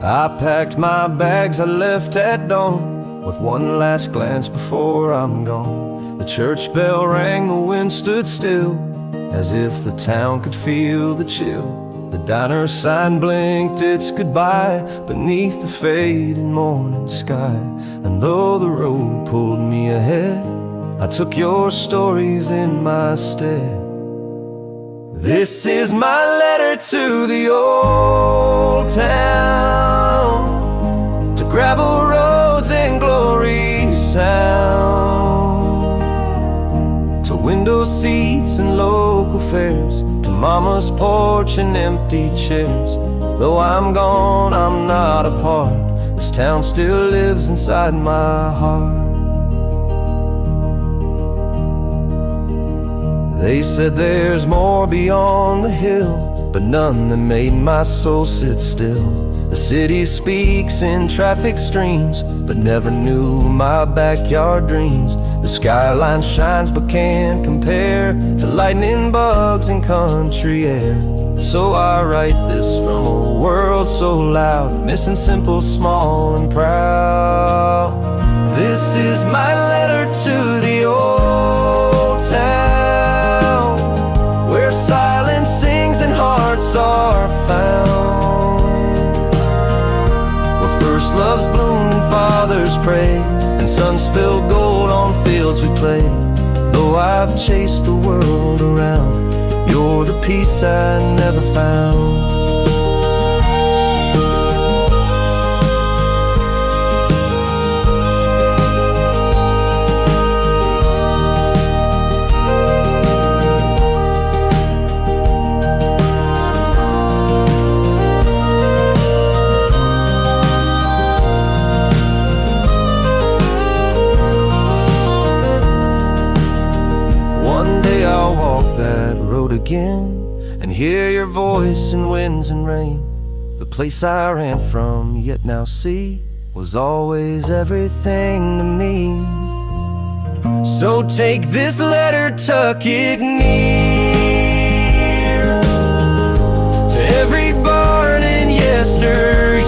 I packed my bags, I left at dawn, with one last glance before I'm gone. The church bell rang, the wind stood still, as if the town could feel the chill. The diner sign blinked its goodbye beneath the fading morning sky. And though the road pulled me ahead, I took your stories in my stead. This is my letter to the old town, to gravel roads and glory sound, to window seats and local fairs, to mama's porch and empty chairs. Though I'm gone, I'm not apart. This town still lives inside my heart. They said there's more beyond the hill, but none that made my soul sit still. The city speaks in traffic streams, but never knew my backyard dreams. The skyline shines but can't compare to lightning bugs and country air. So I write this from a world so loud, missing simple, small and proud. This is my letter to the old town, where silence sings and hearts are found, where first loves bloomed and fathers prayed, and sun spilled gold on fields we played. Though I've chased the world around, you're the peace I never found. I'll walk that road again and hear your voice in winds and rain. The place I ran from, yet now see, was always everything to me. So take this letter, tuck it near to every barn in yesteryear.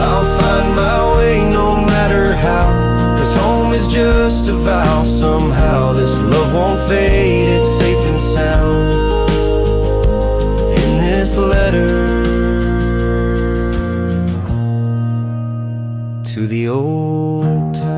I'll find my way no matter how, 'cause home is just a vow. Somehow this love won't fade, it's safe and sound in this letter to the old town.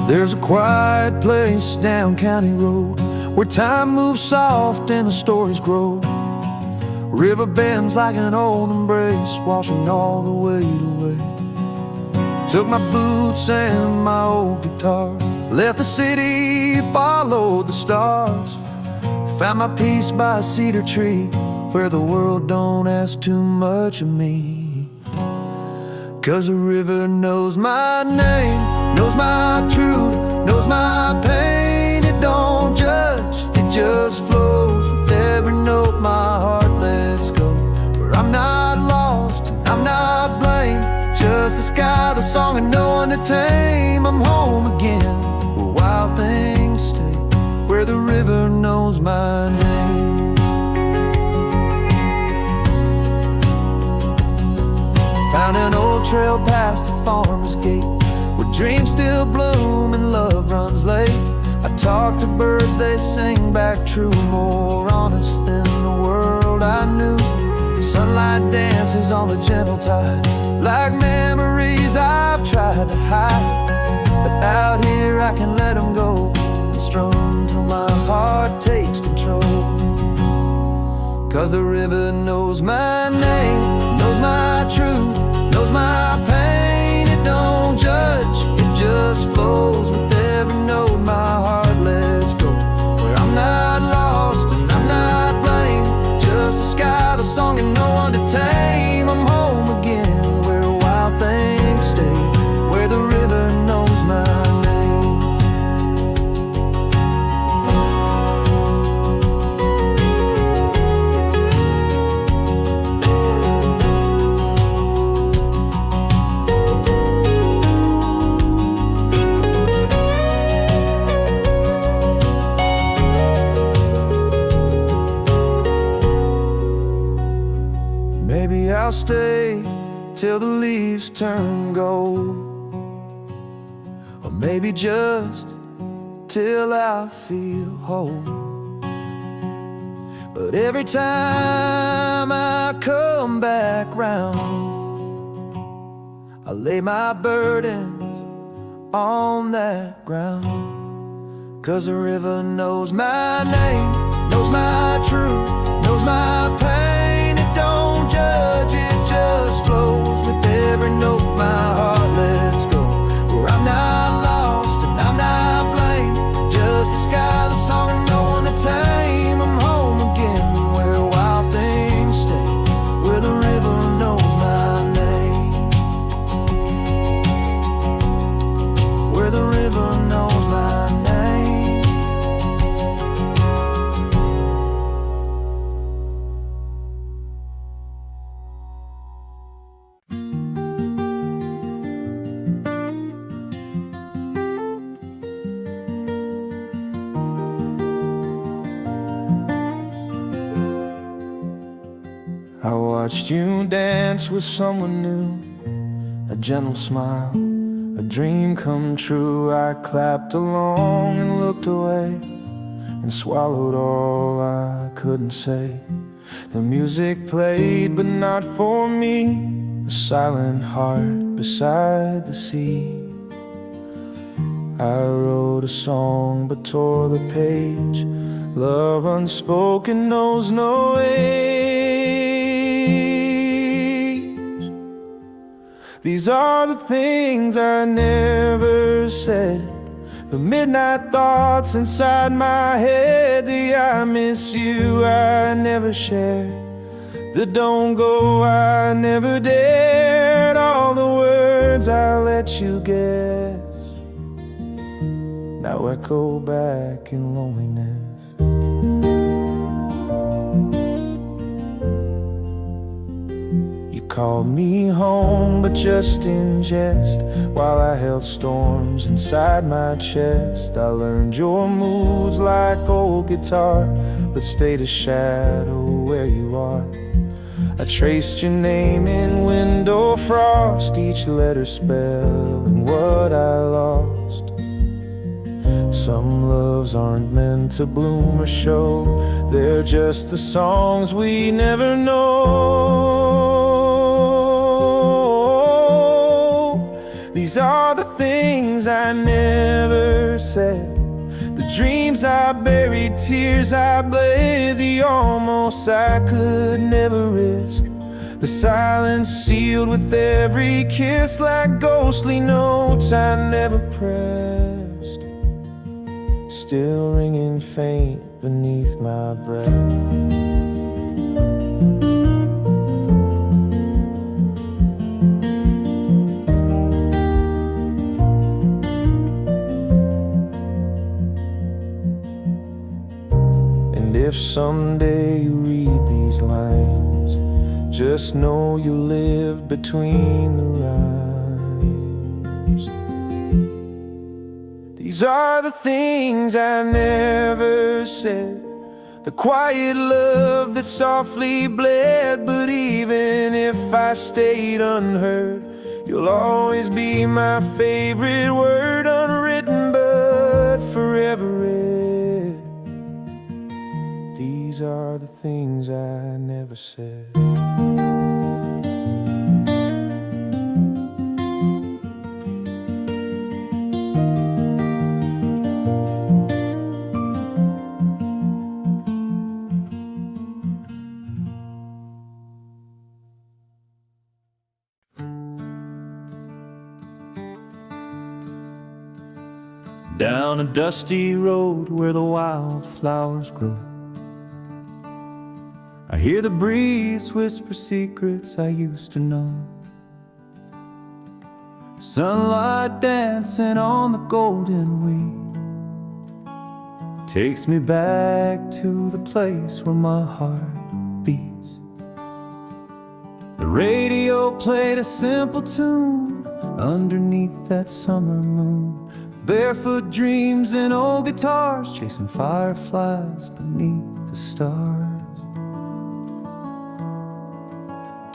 There's a quiet place down County Road where time moves soft and the stories grow. River bends like an old embrace, washing all the weight away. Took my boots and my old guitar, left the city, followed the stars. Found my peace by a cedar tree where the world don't ask too much of me. 'Cause the river knows my name, knows my truth, knows my pain. It don't judge, it just flows with every note my heart lets go. Where I'm not lost, I'm not blamed, just the sky, the song, and no one to tame. I'm home again, where wild things stay, where the river knows my name. Found an old trail past the farmer's gate, where dreams still bloom and love runs late. I talk to birds, they sing back true, more honest than the world I knew. Sunlight dances on the gentle tide, like memories I've tried to hide. But out here I can let them go and strum till my heart takes control. 'Cause the river knows my name, knows my truth, knows my pain. It don't judge, it just flows with every note my heart lets go. Where I'm not lost and I'm not blamed, just the sky, the song, and no one to tame. I'm home again, where wild things stay till the leaves turn gold, or maybe just till I feel whole. But every time I come back round, I lay my burdens on that ground. 'Cause the river knows my name, knows my truth, knows my pain. It don't judge, it just flows with every note my heart lets go. Where I'm not lost and I'm not blamed, just the sky, the song, and no one to tame. I'm home again, where wild things stay, where the river knows my name, where the river knows my name. I watched you dance with someone new, a gentle smile, a dream come true. I clapped along and looked away and swallowed all I couldn't say. The music played, but not for me, a silent heart beside the sea. I wrote a song but tore the page. Love unspoken knows no age. These are the things I never said, the midnight thoughts inside my head, the I miss you I never shared, the don't go I never dared, all the words I let you guess now echo back in loneliness. You called me home, but just in jest, while I held storms inside my chest. I learned your moods like old guitar, but stayed a shadow where you are. I traced your name in window frost, each letter spelling what I lost. Some loves aren't meant to bloom or show, they're just the songs we never know. These are the things I never said, the dreams I buried, tears I bled, the almost I could never risk, the silence sealed with every kiss, like ghostly notes I never pressed, still ringing faint beneath my breath. If someday you read these lines, just know you live between the rhymes. These are the things I never said, the quiet love that softly bled. But even if I stayed unheard, you'll always be my favorite word, unwritten but forever read. These are the things I never said. Down a dusty road where the wildflowers grow, I hear the breeze whisper secrets I used to know. Sunlight dancing on the golden wing takes me back to the place where my heart beats. The radio played a simple tune underneath that summer moon. Barefoot dreams and old guitars chasing fireflies beneath the stars.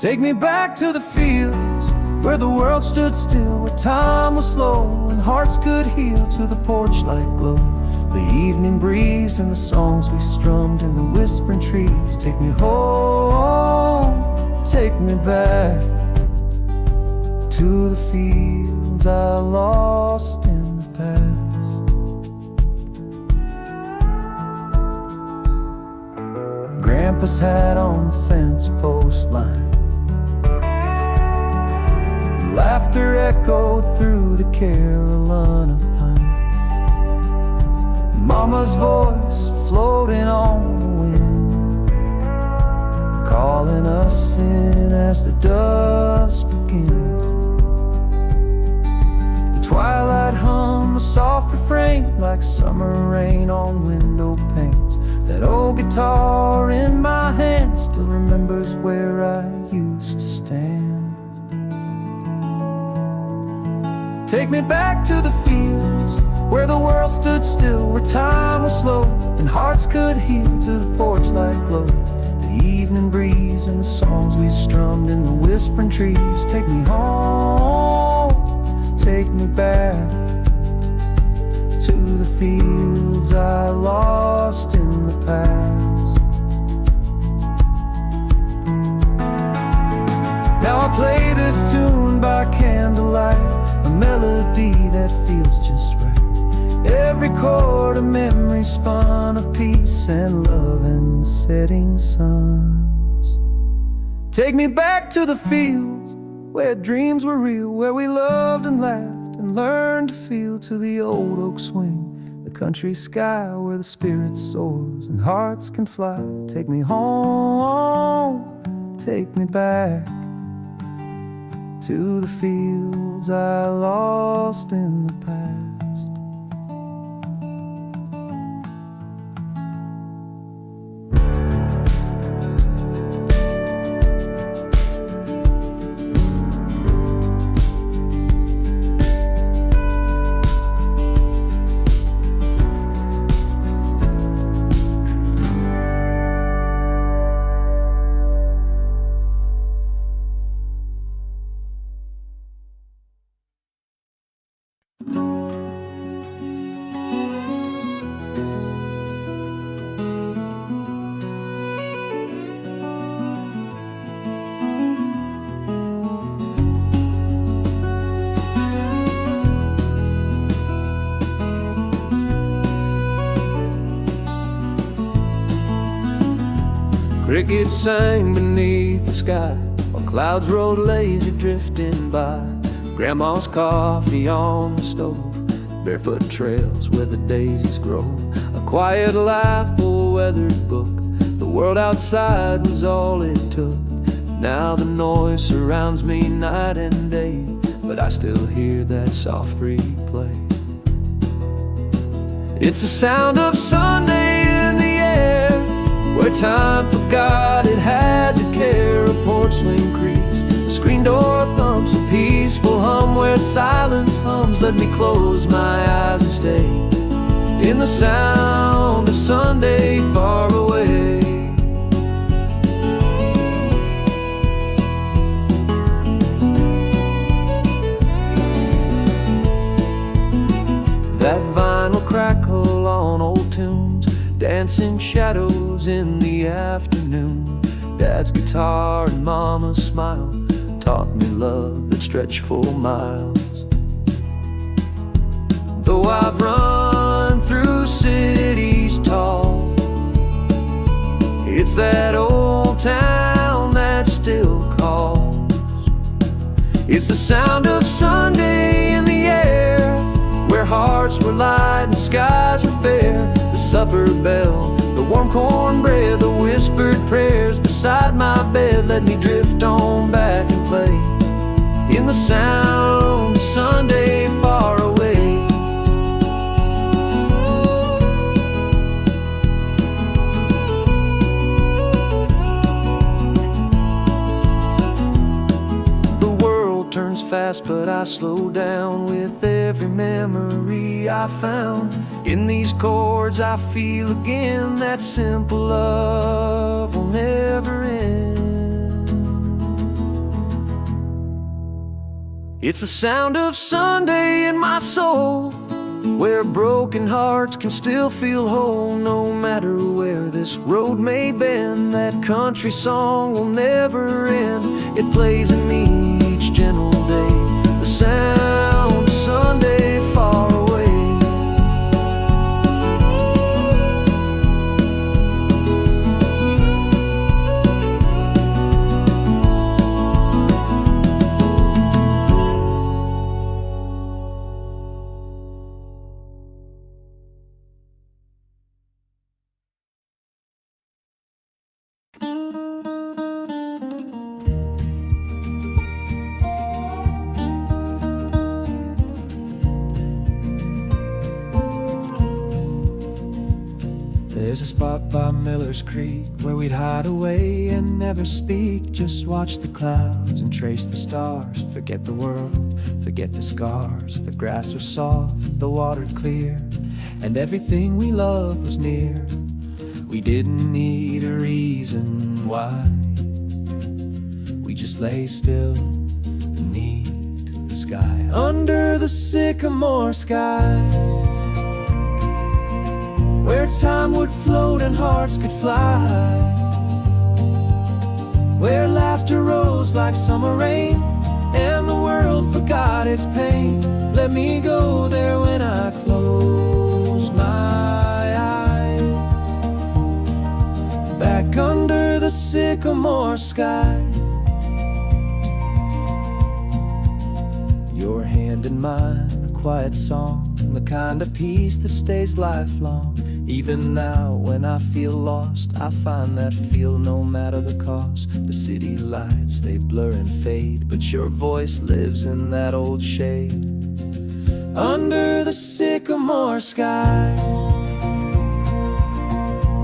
Take me back to the fields where the world stood still, where time was slow and hearts could heal, to the porch light glow, the evening breeze and the songs we strummed in the whispering trees. Take me home, take me back to the fields I lost in the past. Grandpa's hat on the fence post line, laughter echoed through the Carolina pines. Mama's voice floating on the wind, calling us in as the dusk begins. The twilight hum, a soft refrain like summer rain on window panes. That old guitar in my hand still remembers where I used to stand. Take me back to the fields where the world stood still, where time was slow and hearts could heal, to the porch light glow, the evening breeze and the songs we strummed in the whispering trees. Take me home, take me back to the fields I lost in the past. Now I play this tune by candlelight, a melody that feels just right. Every chord a memory spun of peace and love and setting suns. Take me back to the fields where dreams were real, where we loved and laughed and learned to feel, to the old oak swing, the country sky where the spirit soars and hearts can fly. Take me home, take me back to the fields I lost in the past. Crickets sang beneath the sky while clouds rolled lazy drifting by. Grandma's coffee on the stove, barefoot trails where the daisies grow. A quiet laugh, a weathered book. The world outside was all it took. Now the noise surrounds me night and day, but I still hear that soft replay. It's the sound of Sunday in the air, where time forgot it had to care. A porch swing creaks, the screen door thumps, a peaceful hum where silence hums. Let me close my eyes and stay in the sound of Sunday far away. That vinyl crackle on old tunes, dancing shadows in the afternoon. Dad's guitar and Mama's smile taught me love that stretched for miles. Though I've run through cities tall, it's that old town that still calls. It's the sound of Sunday in the air, where hearts were light and skies were fair. The supper bell, the warm cornbread, the whispered prayers beside my bed. Let me drift on back and play in the sound of Sunday far away. The world turns fast, but I slow down with every memory I found. In these chords I feel again that simple love will never end. It's the sound of Sunday in my soul, where broken hearts can still feel whole. No matter where this road may bend, that country song will never end. It plays in me each gentle day, the sound of Sunday far away. There's a spot by Miller's Creek where we'd hide away and never speak. Just watch the clouds and trace the stars. Forget the world, forget the scars. The grass was soft, the water clear, and everything we loved was near. We didn't need a reason why. We just lay still beneath the sky, under the sycamore sky, where time would float and hearts could fly, where laughter rose like summer rain and the world forgot its pain. Let me go there when I close my eyes, back under the sycamore sky. Your hand in mine, a quiet song, the kind of peace that stays lifelong. Even now when I feel lost, I find that feel no matter the cost. The city lights, they blur and fade, but your voice lives in that old shade, under the sycamore sky,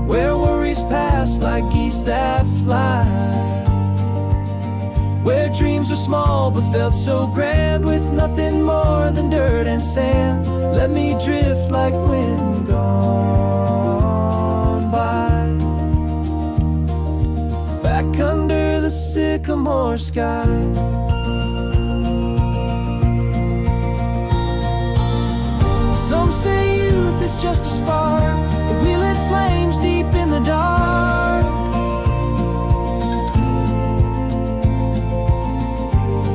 where worries pass like geese that fly, where dreams were small but felt so grand, with nothing more than dirt and sand. Let me drift like wind gone by, back under the sycamore sky. Some say youth is just a spark, but we lit flames deep in the dark.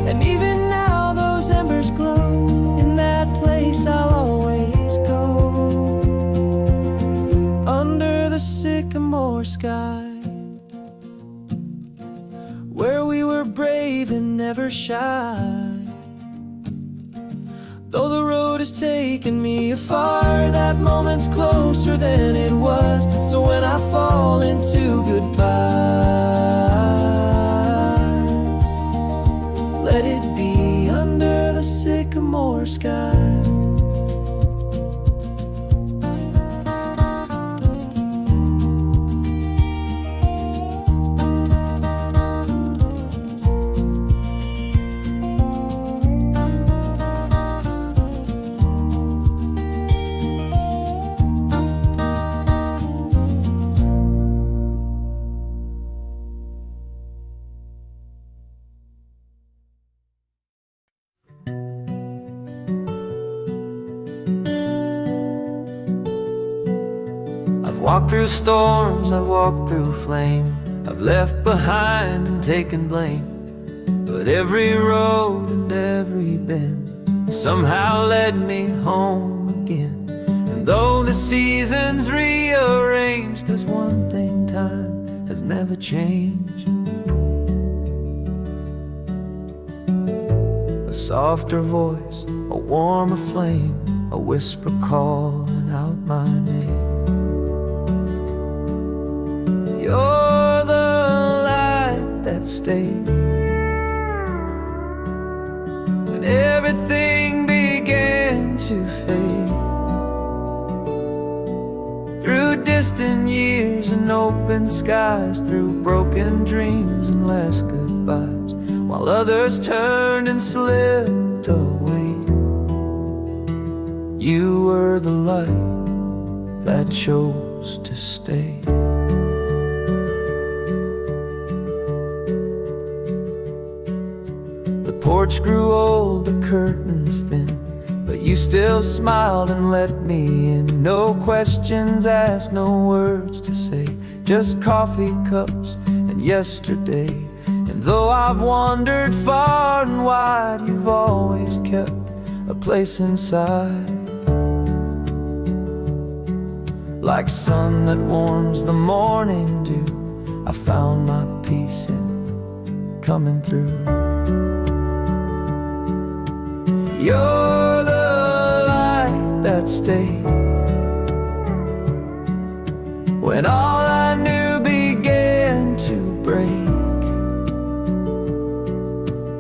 And even now those embers glow, in that place I'll always go, under the sycamore sky, where we were brave and never shy. Though the road has taken me afar, that moment's closer than it was. So when I fall into goodbye, let it be under the sycamore sky. I've walked through storms, I've walked through flame, I've left behind and taken blame, but every road and every bend somehow led me home again. And though the seasons rearranged, there's one thing time has never changed: a softer voice, a warmer flame, a whisper calling out my name. You're the light that stayed when everything began to fade, through distant years and open skies, through broken dreams and last goodbyes, while others turned and slipped away. You were the light that chose to stay. porch grew old, the curtains thin, but you still smiled and let me in. No questions asked, no words to say, just coffee cups and yesterday. And though I've wandered far and wide, you've always kept a place inside. Like sun that warms the morning dew, I found my peace in coming through. You're the light that stayed when all I knew began to break.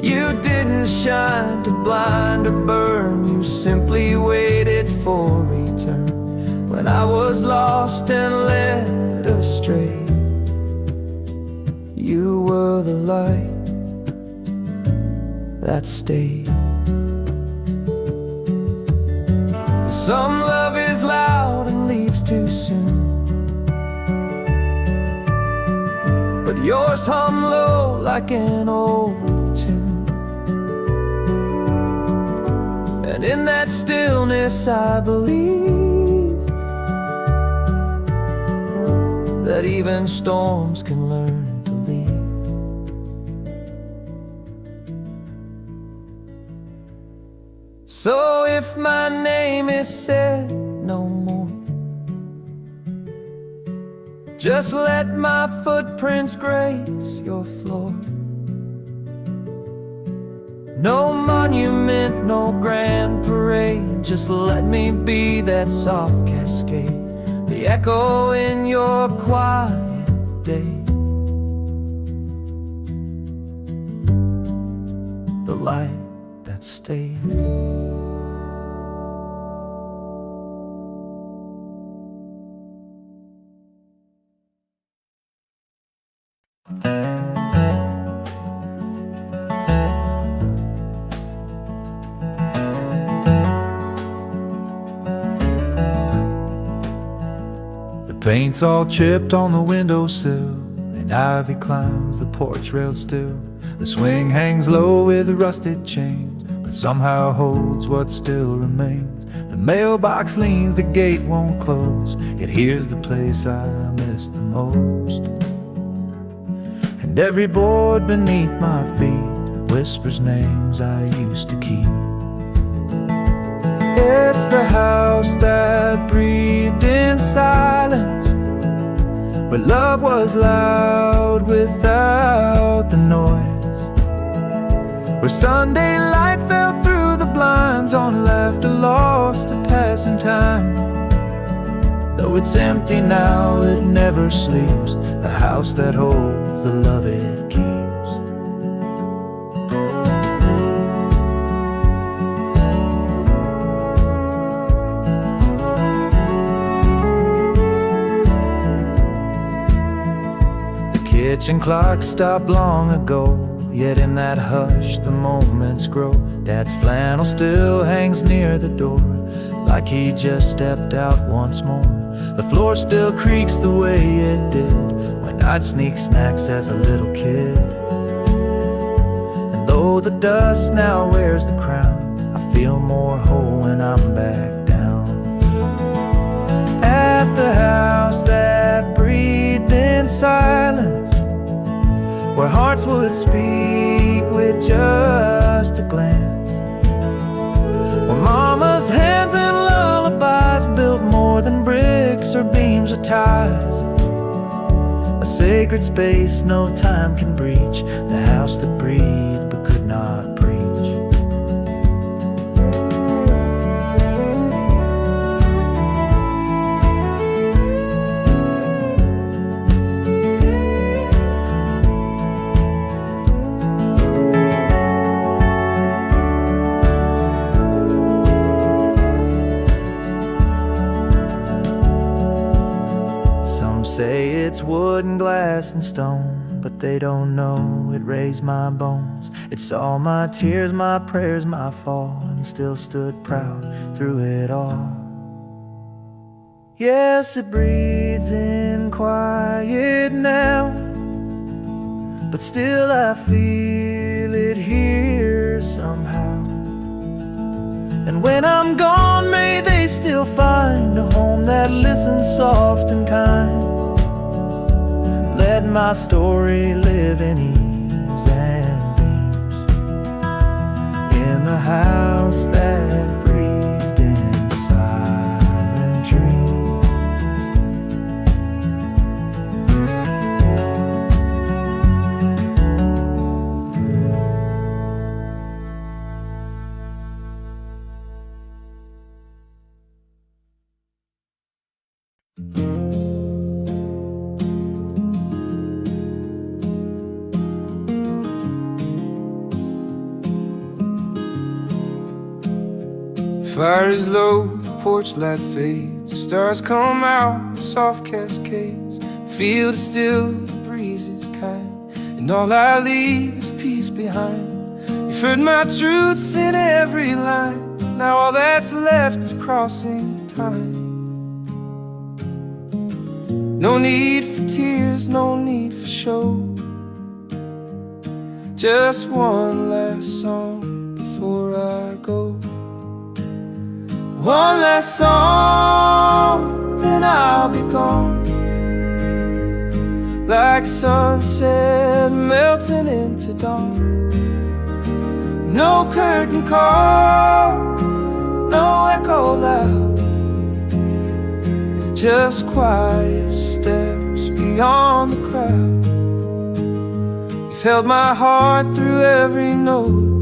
You didn't shine to blind or burn, you simply waited for return. When I was lost and led astray, you were the light that stayed. Some love is loud and leaves too soon, but yours hum low like an old tune. And in that stillness I believe that even storms can learn to leave. So if my name is said no more, just let my footprints grace your floor. No monument, no grand parade, just let me be that soft cascade, the echo in your quiet day, the light that stayed. The paint's all chipped on the windowsill, and ivy climbs the porch rail still. The swing hangs low with rusted chains, but somehow holds what still remains. The mailbox leans, the gate won't close, yet here's the place I miss the most. And every board beneath my feet whispers names I used to keep. It's the house that breathed in silence, where love was loud without the noise, where Sunday light fell through the blinds on laughter lost to passing time. Though it's empty now, it never sleeps, the house that holds the love it keeps. Kitchen clock stopped long ago, yet in that hush the moments grow. Dad's flannel still hangs near the door, like he just stepped out once more. The floor still creaks the way it did when I'd sneak snacks as a little kid. And though the dust now wears the crown, I feel more whole when I'm back down at the house that breathed in silence, where hearts would speak with just a glance, where mama's hands and lullabies built more than bricks or beams or ties. A sacred space no time can breach, the house that breathed but could not preach. Say it's wood and glass and stone, but they don't know it raised my bones. It saw my tears, my prayers, my fall, and still stood proud through it all. Yes, it breathes in quiet now, but still I feel it here somehow. And when I'm gone, may they still find a home that listens soft and kind. Let my story live in eaves and beams, in the house that breathed in silent dreams. Fire is low, the porch light fades, the stars come out in soft cascades. The field is still, the breeze is kind, and all I leave is peace behind. You've heard my truths in every line, now all that's left is crossing time. No need for tears, no need for show, just one last song before I go. One last song, then I'll be gone, like sunset melting into dawn. No curtain call, no echo loud, just quiet steps beyond the crowd. You've held my heart through every note,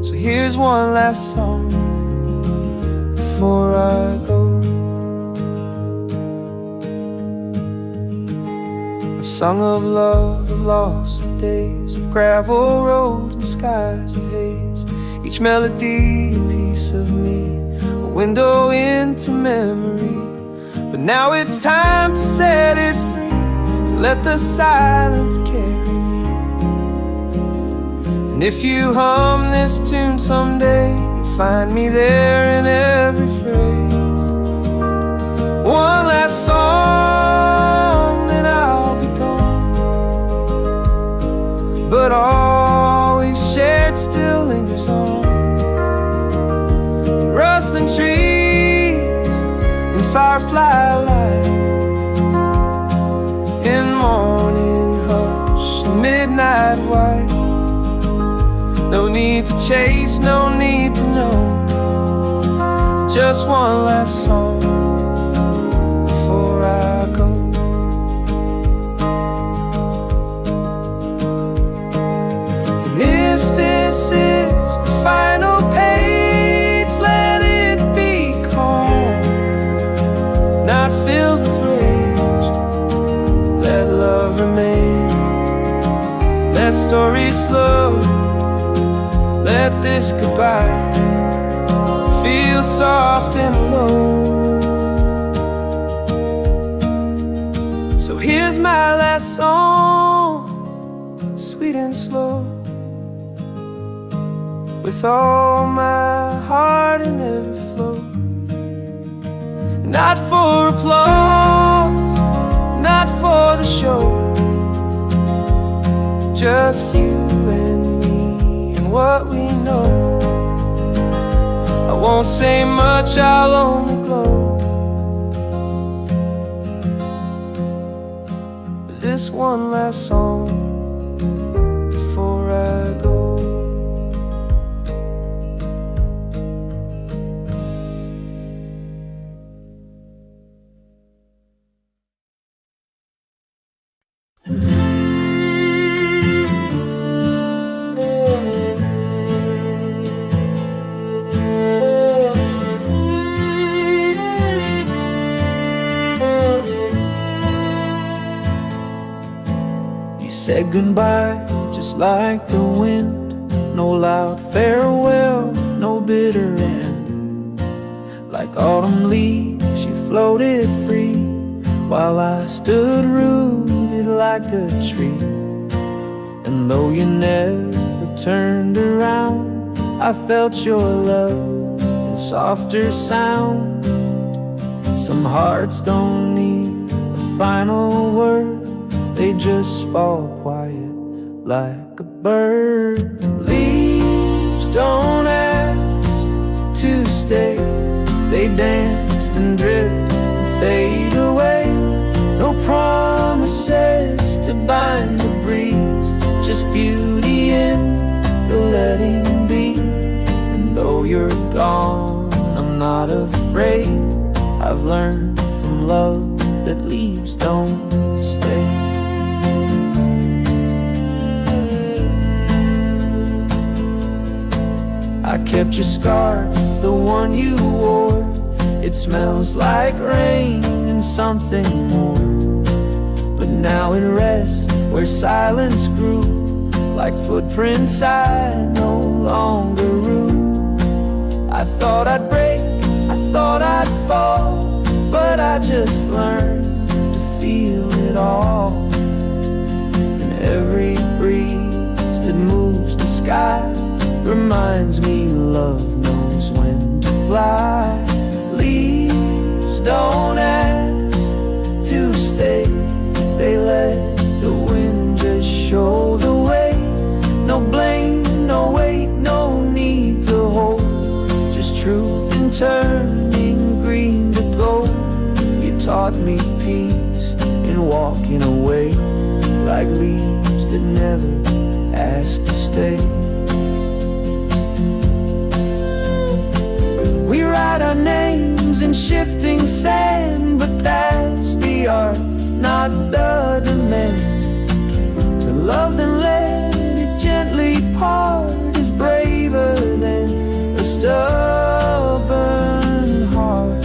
so here's one last song before I go. I've sung of love, of loss, of days, of gravel road and skies of haze. Each melody a piece of me, a window into memory. But now it's time to set it free, to let the silence carry me. And if you hum this tune someday, find me there in every phrase. One last song, then I'll be gone, but all we've shared still lingers on. In rustling trees, in firefly light, in morning hush, in midnight white. No need to chase, no need to know, just one last song before I go. And if this is the final page, let it be calm, not filled with rage. Let love remain, let stories slow, let this goodbye feel soft and low. So here's my last song, sweet and slow, with all my heart in every flow. Not for applause, not for the show, just you and what we know. I won't say much, I'll only glow with this one last song before I go. Said goodbye just like the wind, no loud farewell, no bitter end. Like autumn leaves you floated free, while I stood rooted like a tree. And though you never turned around, I felt your love in softer sound. Some hearts don't need a final word, they just fall quiet like a bird. Leave don't ask to stay. They dance and drift and fade away. No promises to bind the breeze, just beauty in the letting be. And though you're gone, I'm not afraid. I've learned from love that leaves don't stay. I kept your scarf, the one you wore. It smells like rain and something more. But now it rests where silence grew, like footprints I no longer rue. I thought I'd break, I thought I'd fall, but I just learned to feel it all. And every breeze that moves the sky reminds me love knows when to fly. Leaves don't ask to stay. They let the wind just show the way. No blame, no weight, no need to hold. Just truth in turning green to gold. You taught me peace in walking away, like leaves that never ask to stay. We write our names in shifting sand, but that's the art, not the demand. To love then let it gently part is braver than a stubborn heart.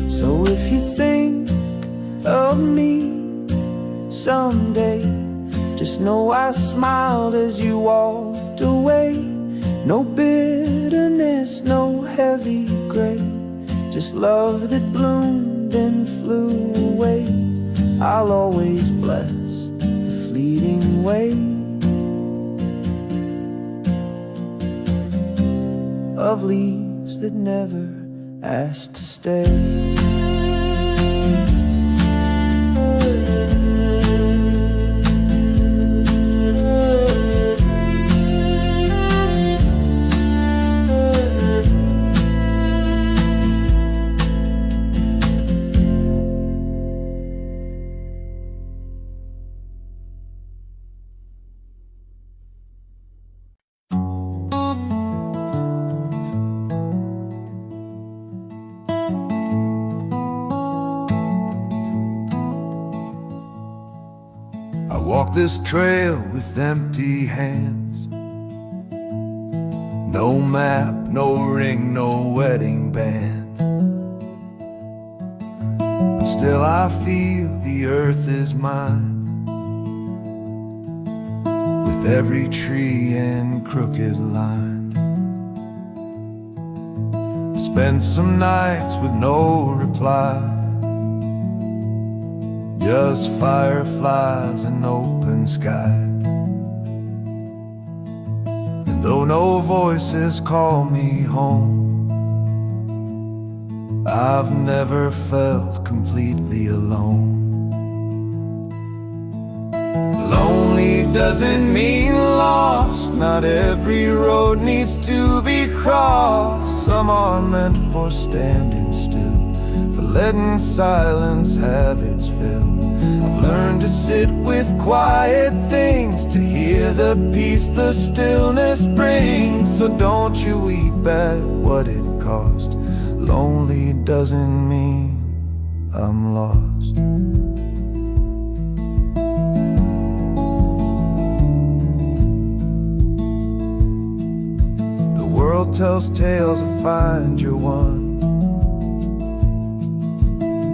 So if you think of me someday, just know I smiled as you walked away. No bitterness, no heavy gray, just love that bloomed and flew away. I'll always bless the fleeting way of leaves that never asked to stay. I walk this trail with empty hands. No map, no ring, no wedding band. But still I feel the earth is mine, with every tree and crooked line. I spent some nights with no reply, just fireflies and open sky. And though no voices call me home, I've never felt completely alone. Lonely doesn't mean lost. Not every road needs to be crossed. Some are meant for standing still, for letting silence have its fill. I've learned to sit with quiet things, to hear the peace the stillness brings. So don't you weep at what it cost. Lonely doesn't mean I'm lost. The world tells tales of find your one,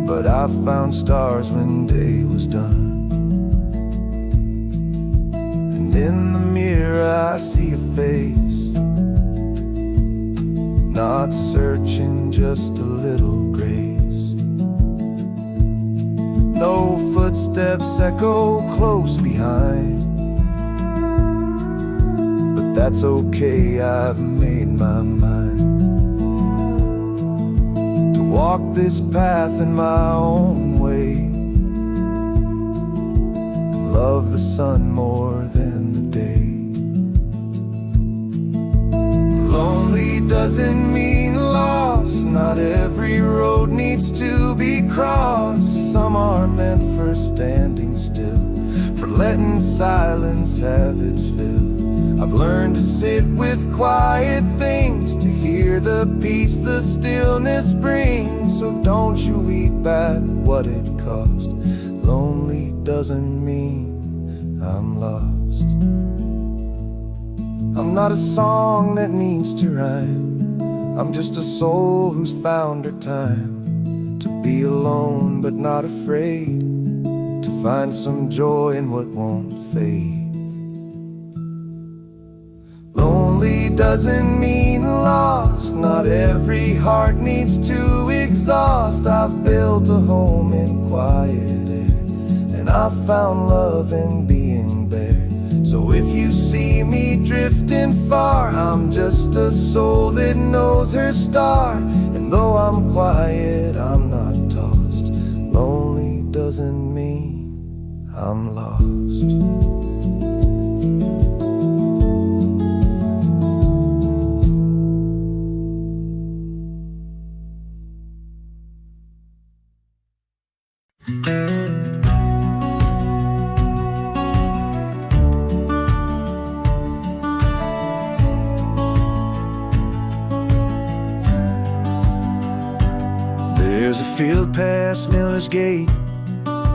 but I found stars when day was done. And in the mirror I see a face, not searching, just a little grace. No footsteps echo close behind, but that's okay, I've made my mind to walk this path in my own way, and love the sun more than the day. Lonely doesn't mean lost. Not every road needs to be crossed. Some are meant for standing still, for letting silence have its fill. I've learned to sit with quiet things, to hear the peace the stillness brings. So don't you weep at what it cost. Lonely doesn't mean I'm lost. I'm not a song that needs to rhyme. I'm just a soul who's found her time to be alone but not afraid, to find some joy in what won't fade. Lonely doesn't mean lost. Not every heart needs to exhaust. I've built a home in quiet air, and I've found love in being bare. So if you see me drifting far, I'm just a soul that knows her star. And though I'm quiet, I'm not tossed. Lonely doesn't mean I'm lost. There's a field past Miller's Gate,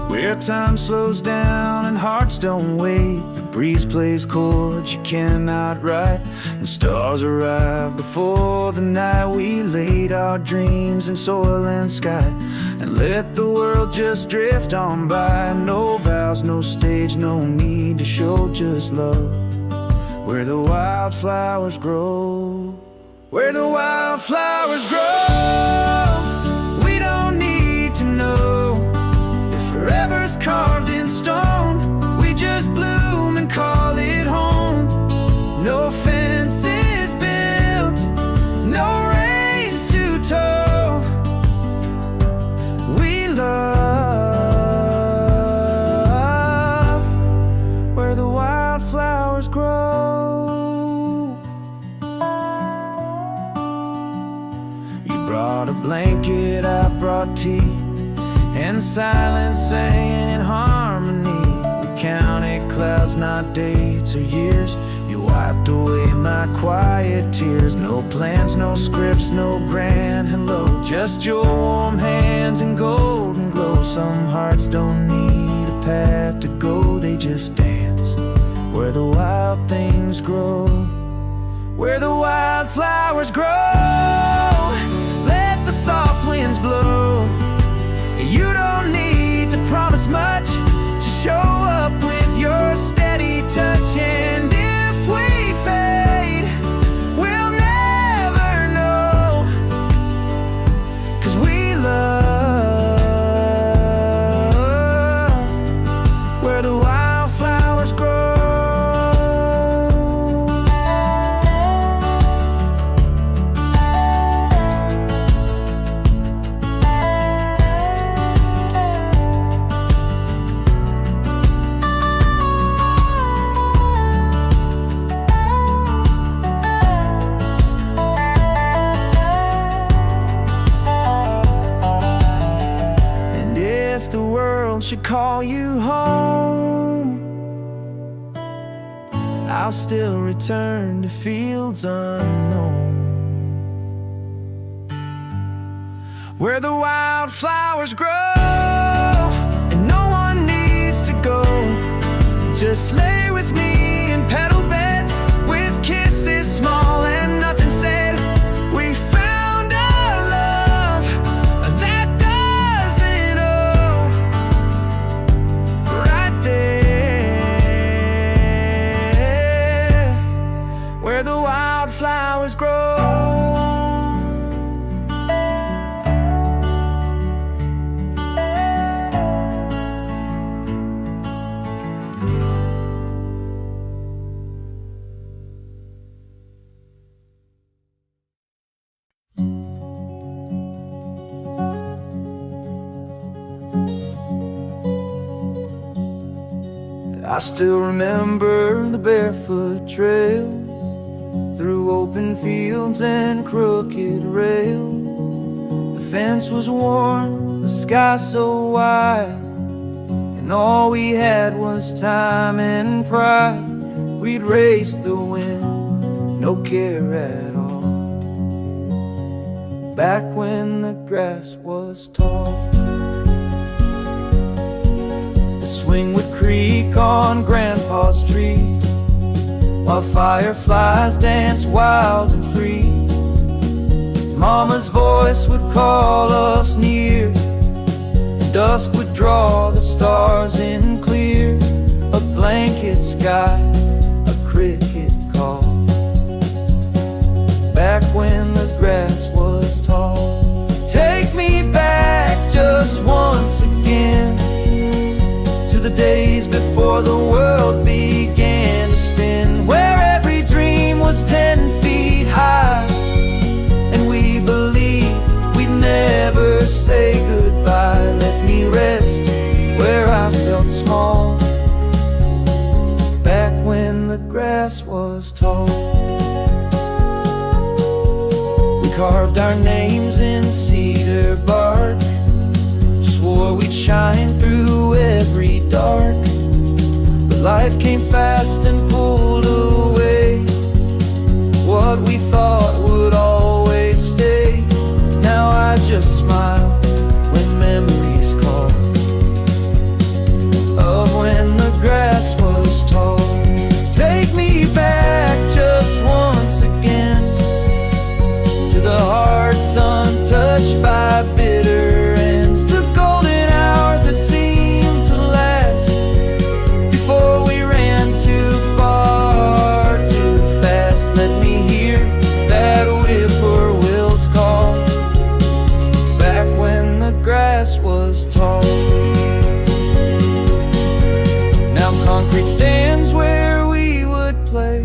where time slows down and hearts don't wait. The breeze plays chords you cannot write, and stars arrive before the night. We laid our dreams in soil and sky, and let the world just drift on by. No vows, no stage, no need to show, just love. Where the wildflowers grow, where the wildflowers grow. We don't need to know if forever's carved in stone. We just bloom and call it home. No fences built, no reins to tow. We love where the wildflowers grow. You brought a blanket, I brought tea, and silence sang in harmony. We counted clouds, not dates or years. You wiped away my quiet tears. No plans, no scripts, no grand hello, just your warm hands and golden glow. Some hearts don't need a path to go, they just dance where the wild things grow, where the wildflowers grow. Let the soft winds blow. You don't need to promise much, to show up with your steady touch. And if we fade, we'll never know, 'cause we love where the wildflowers grow. If the world should call you home, I'll still return to fields unknown, where the wildflowers grow. And no one needs to go, just lay with me in petal beds, with kisses small and nothing said. We found a love that doesn't owe, right there where the wildflowers grow. I still remember the barefoot trails through open fields and crooked rails. The fence was worn, the sky so wide, and all we had was time and pride. We'd race the wind, no care at all, back when the grass was tall. The swing would creak on Grandpa's tree, while fireflies danced wild and free. Mama's voice would call us near, and dusk would draw the stars in clear. A blanket sky, a cricket call, back when the grass was tall. Take me back just once again to the days before the world began to spin, where every dream was 10 feet high, and we believed we'd never say goodbye. Let me rest where I felt small, back when the grass was tall. We carved our names in cedar bark, swore we'd shine through every dark, but life came fast and pulled away what we thought would always stay. Now I just smile when memories call of when the grass was tall. Take me back just once again to the hearts untouched by bitter ends, to golden hours that seemed to last before we ran too far, too fast. Let me hear that whippoorwill's call, back when the grass was tall. Now concrete stands where we would play,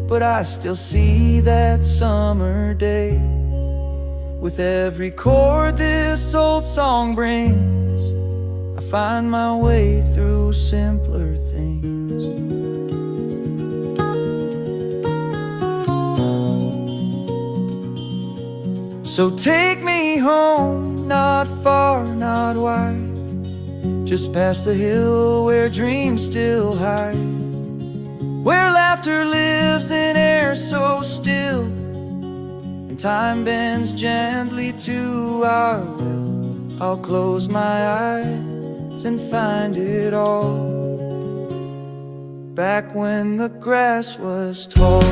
but I still see that summer day. With every chord this old song brings, I find my way through simpler things. So take me home, not far, not wide, just past the hill where dreams still hide, where laughter lives in air so still, and time bends gently to our will. I'll close my eyes and find it all, back when the grass was tall.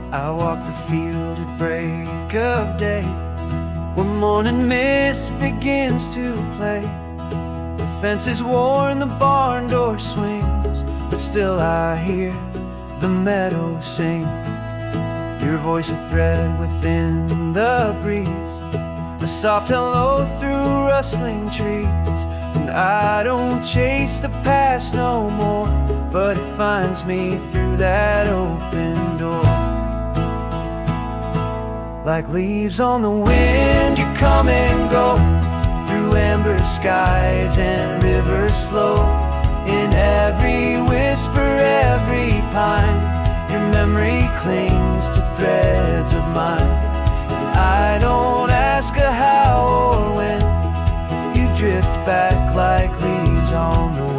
I walk the field at break of day, when morning mist begins to play. The fence is worn, the barn door swings, but still I hear the meadow sing. Your voice a thread within the breeze, a soft hello through rustling trees. And I don't chase the past no more, but it finds me through that open door. Like leaves on the wind, you come and go, through amber skies and rivers slow. In every whisper, every pine, your memory clings to threads of mine. And I don't ask a how or when, you drift back like leaves on the wind.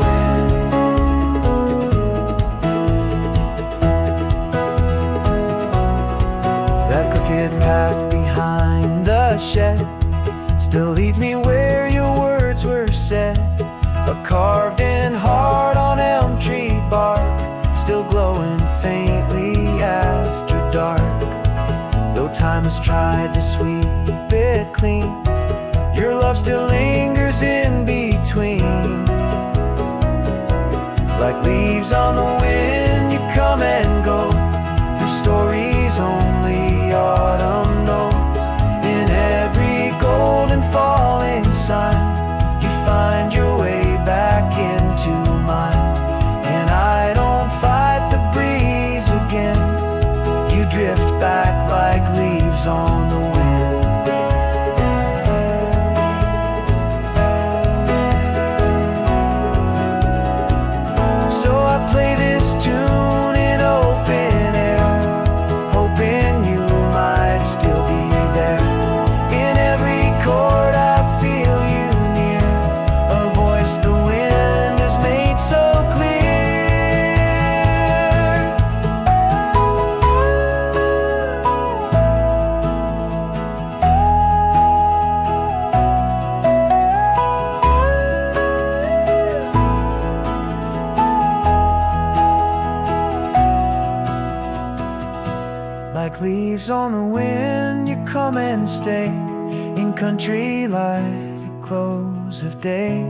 Path behind the shed still leads me where your words were said. A carved-in heart on elm tree bark, still glowing faintly after dark. Though time has tried to sweep it clean, your love still lingers in between. Like leaves on the wind, you come and go, through stories only autumn knows. In every golden falling sun, you find your way back into mine. And I don't fight the breeze again, you drift back like leaves on the wind. So I play this tune in open air, hoping you might still be there. In every chord I feel you near, a voice the wind has made so clear. Like leaves on the wind, you come and stay in country light at close of day.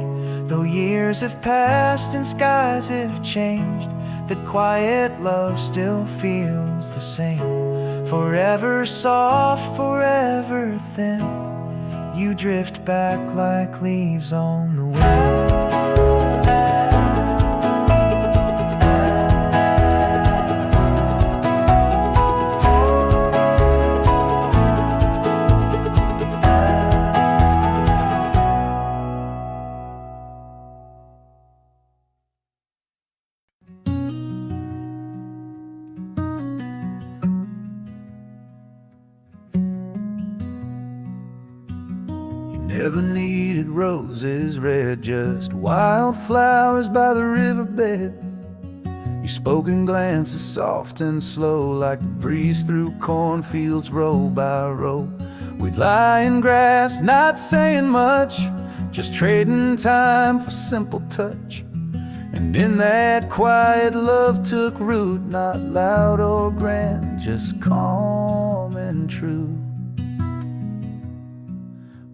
Though years have passed and skies have changed, that quiet love still feels the same. Forever soft, forever thin, you drift back like leaves on the wind. Never needed roses red, just wildflowers by the riverbed. Your spoken glances soft and slow, like the breeze through cornfields row by row. We'd lie in grass, not saying much, just trading time for simple touch. And in that quiet love took root, not loud or grand, just calm and true.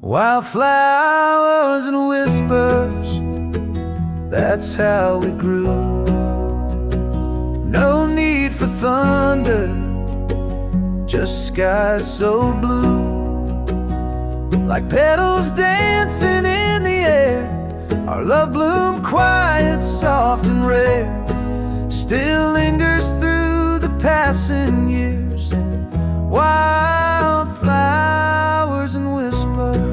Wildflowers and whispers, that's how we grew. No need for thunder, just skies so blue. Like petals dancing in the air, our love bloomed quiet, soft and rare. Still lingers through the passing years, and wildflowers and whispers.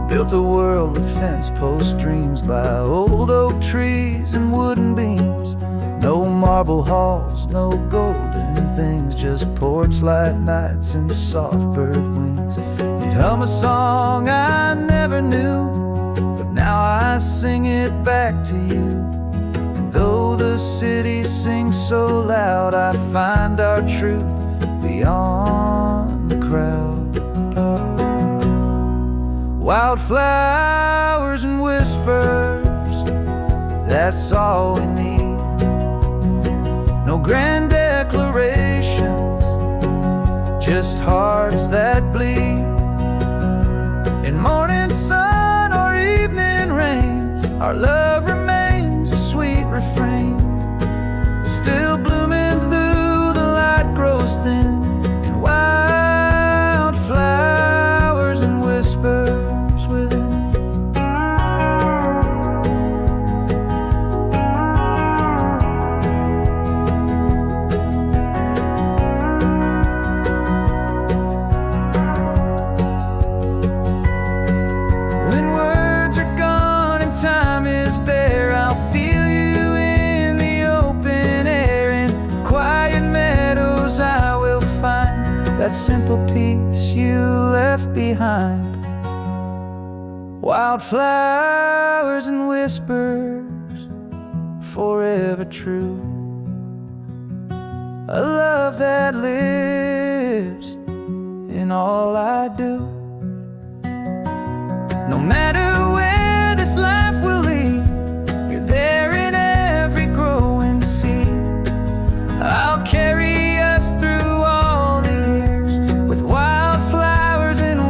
Built a world with fence post dreams by old oak trees and wooden beams. No marble halls, no golden things, just porch light nights and soft bird wings. You'd hum a song I never knew, but now I sing it back to you. And though the city sings so loud, I find our truth beyond the crowd. Wildflowers and whispers, that's all we need. No grand declarations, just hearts that bleed. In morning sun or evening rain, our love remains a sweet refrain. Still blooming through the light grows thin, and wildflowers and whispers. That simple peace you left behind. Wildflowers and whispers, forever true. A love that lives in all I do. No matter where this life will lead, you're there in every growing seed. I'll carry us through all the years with wildflowers and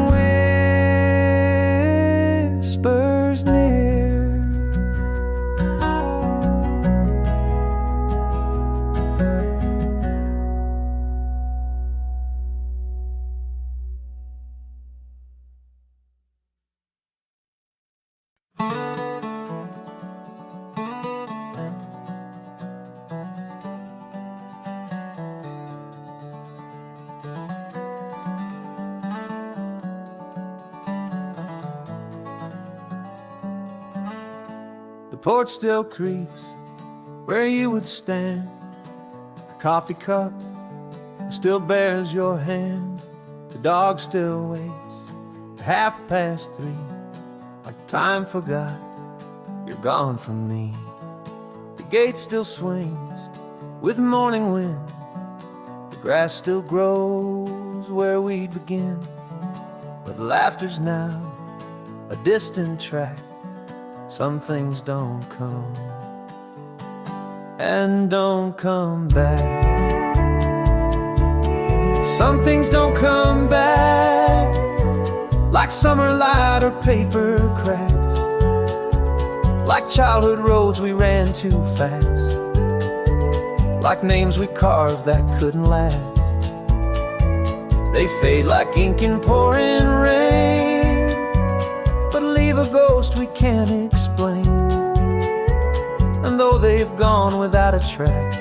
The porch still creaks where you would stand. A coffee cup still bears your hand. The dog still waits at 3:30. Like time forgot, you're gone from me. The gate still swings with morning wind. The grass still grows where we'd begin. But laughter's now a distant track. Some things don't come and don't come back. Some things don't come back, like summer light or paper cracks, like childhood roads we ran too fast, like names we carved that couldn't last. They fade like ink in pouring rain, but leave a ghost we can't explain. And though they've gone without a track,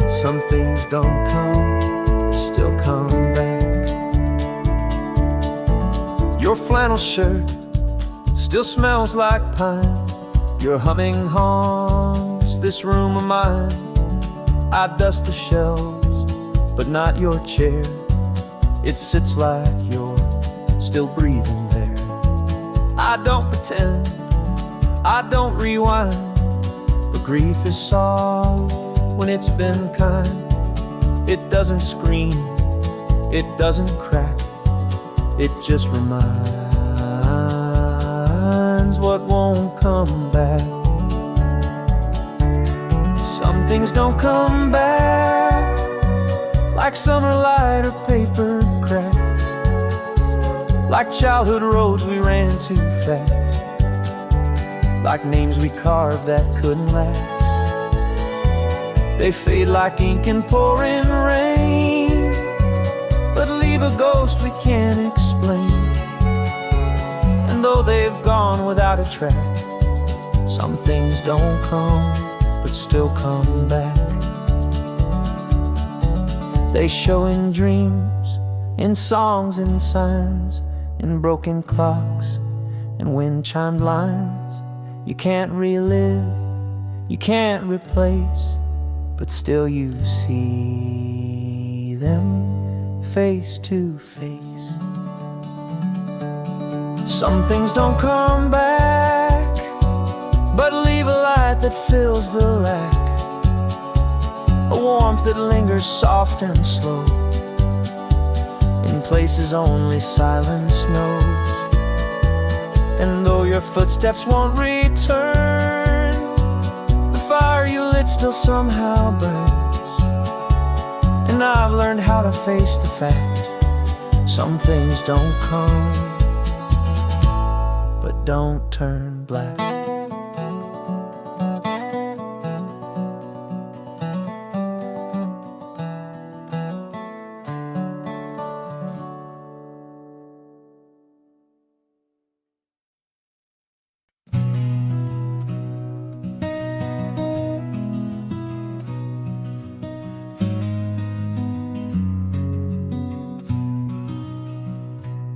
some things don't come, still come back. Your flannel shirt still smells like pine. Your humming haunts this room of mine. I dust the shelves, but not your chair. It sits like you're still breathing there. I don't pretend, I don't rewind, but grief is soft when it's been kind. It doesn't scream, it doesn't crack, it just reminds what won't come back. Some things don't come back, like summer light or paper cracks, like childhood roads we ran too fast, like names we carved that couldn't last. They fade like ink in pouring rain, but leave a ghost we can't explain. And though they've gone without a track, some things don't come, but still come back. They show in dreams, in songs and signs, in broken clocks and wind-chimed lines. You can't relive, you can't replace, but still you see them face to face. Some things don't come back, but leave a light that fills the lack, a warmth that lingers soft and slow in places only silence knows. And though your footsteps won't return, the fire you lit still somehow burns. And I've learned how to face the fact, some things don't come, but don't turn black.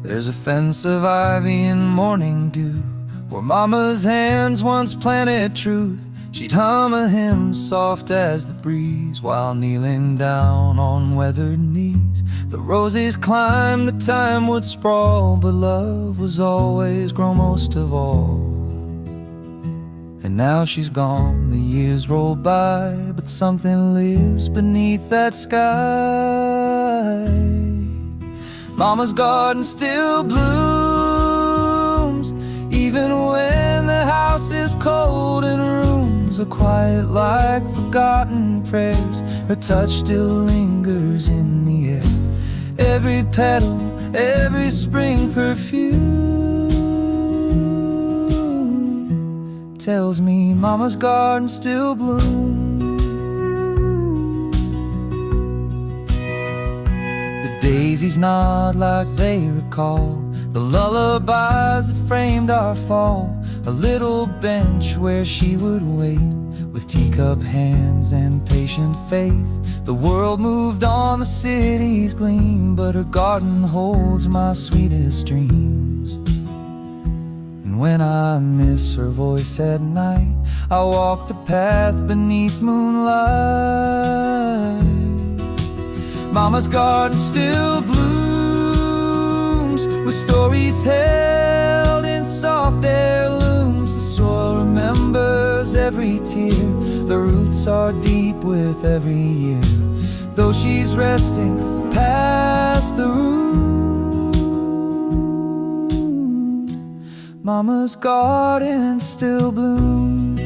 There's a fence of ivy and morning dew, where Mama's hands once planted truth. She'd hum a hymn soft as the breeze, while kneeling down on weathered knees. The roses climbed, the time would sprawl, but love was always grown most of all. And now she's gone, the years roll by, but something lives beneath that sky. Mama's garden still blooms, even when the house is cold and rooms are quiet like forgotten prayers. Her touch still lingers in the air, every petal, every spring perfume tells me Mama's garden still blooms. Daisies nod like they recall the lullabies that framed our fall. A little bench where she would wait, with teacup hands and patient faith. The world moved on, the city's gleam, but her garden holds my sweetest dreams. And And when I miss her voice at night, I walk the path beneath moonlight. Mama's garden still blooms, with stories held in soft heirlooms. The soil remembers every tear, the roots are deep with every year. Though she's resting past the room, Mama's garden still blooms.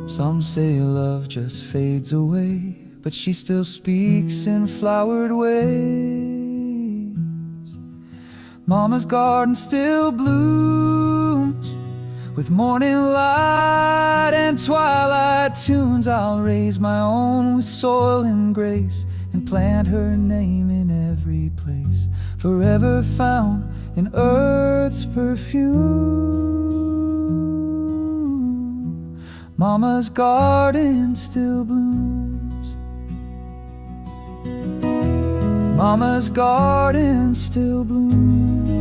Some say love just fades away, but she still speaks in flowered ways. Mama's garden still blooms, with morning light and twilight tunes. I'll raise my own with soil and grace, and plant her name in every place, forever found in earth's perfume. Mama's garden still blooms. Mama's garden still blooms.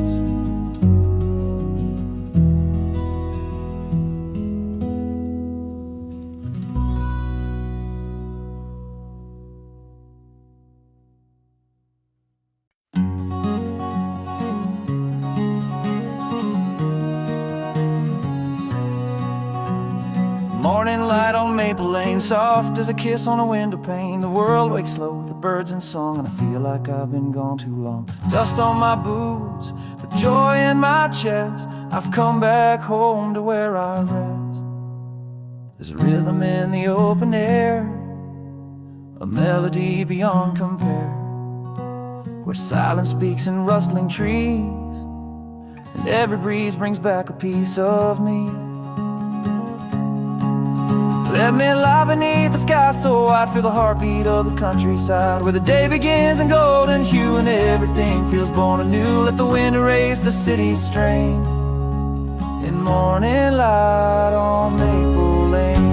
Morning light on Maple Lane, soft as a kiss on a window pane. The world wakes slow with the birds in song, and I feel like I've been gone too long. Dust on my boots, but joy in my chest. I've come back home to where I rest. There's a rhythm in the open air, a melody beyond compare, where silence speaks in rustling trees, and every breeze brings back a piece of me. Let me lie beneath the sky so I'd feel the heartbeat of the countryside, where the day begins in golden hue and everything feels born anew. Let the wind erase the city's strain in morning light on Maple Lane.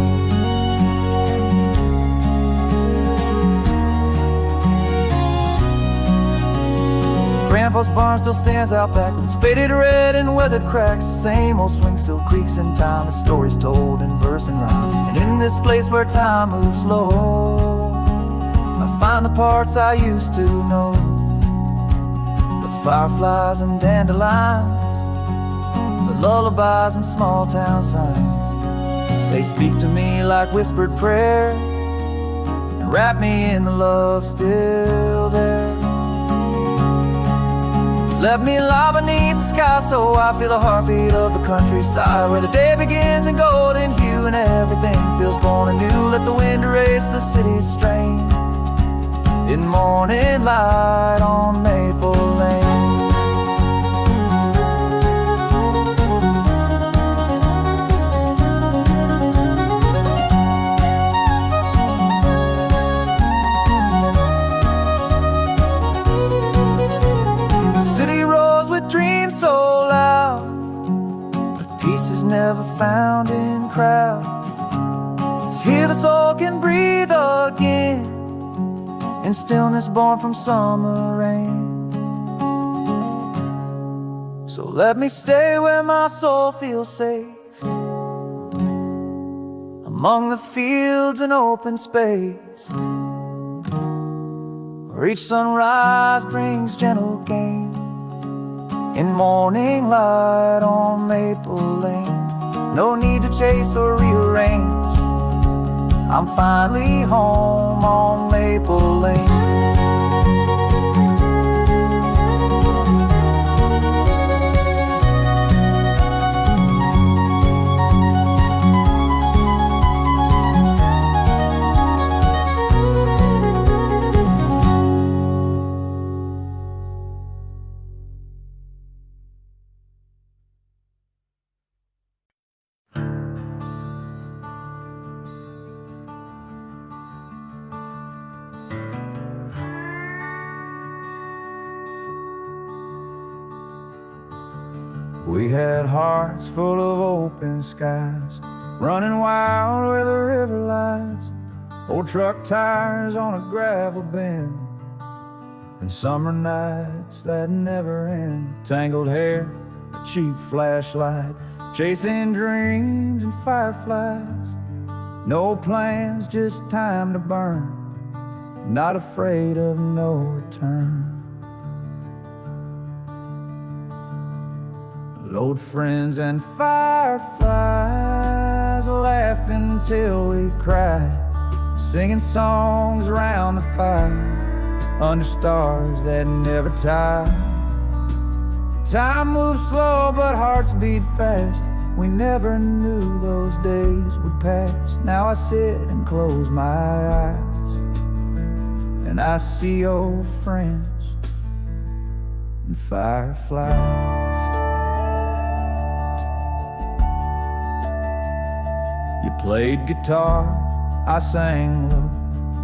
Grandpa's barn still stands out back with its faded red and weathered cracks. The same old swing still creaks in time, with stories told in verse and rhyme. And in this place where time moves slow, I find the parts I used to know. The fireflies and dandelions, the lullabies and small town signs. They speak to me like whispered prayer, and wrap me in the love still there. Let me lie beneath the sky so I feel the heartbeat of the countryside, where the day begins in golden hue and everything feels born anew. Let the wind erase the city's strain in morning light on Maple Lane. Dreams so loud, but peace is never found in crowds. It's here the soul can breathe again, in stillness born from summer rain. So let me stay where my soul feels safe, among the fields and open space, where each sunrise brings gentle gain in morning light on Maple Lane. No need to chase or rearrange, I'm finally home on Maple Lane. We had hearts full of open skies, running wild where the river lies, old truck tires on a gravel bend, and summer nights that never end. Tangled hair, a cheap flashlight, chasing dreams and fireflies. No plans, just time to burn, not afraid of no return. Old friends and fireflies, laughing till we cried, singing songs around the fire, under stars that never tire. Time moves slow but hearts beat fast. We never knew those days would pass. Now I sit and close my eyes, and I see old friends and fireflies. You played guitar, I sang low,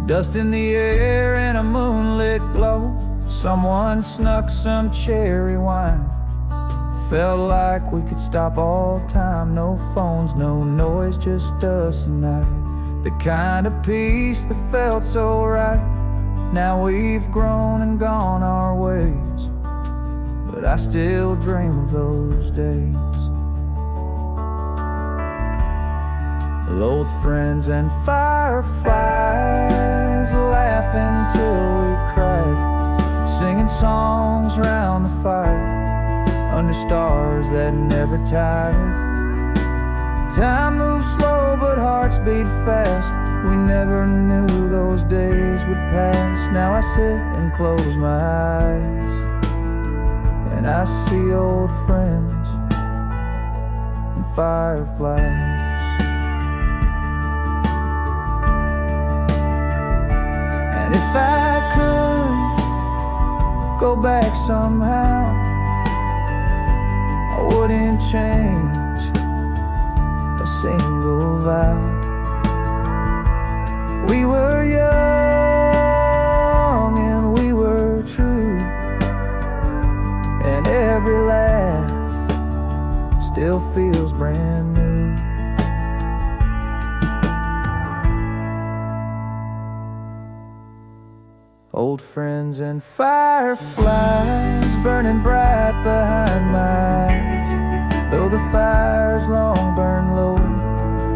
dust in the air and a moonlit glow. Someone snuck some cherry wine, felt like we could stop all time. No phones, no noise, just us and I. The kind of peace that felt so right. Now we've grown and gone our ways, but I still dream of those days. Old friends and fireflies, laughing till we cried, singing songs round the fire, under stars that never tired. Time moves slow but hearts beat fast. We never knew those days would pass. Now I sit and close my eyes, and I see old friends and fireflies. And if I could go back somehow, I wouldn't change a single vow. We were young and we were true, and every laugh still feels brand new. Old friends and fireflies, burning bright behind my eyes. Though the fire's long burned low,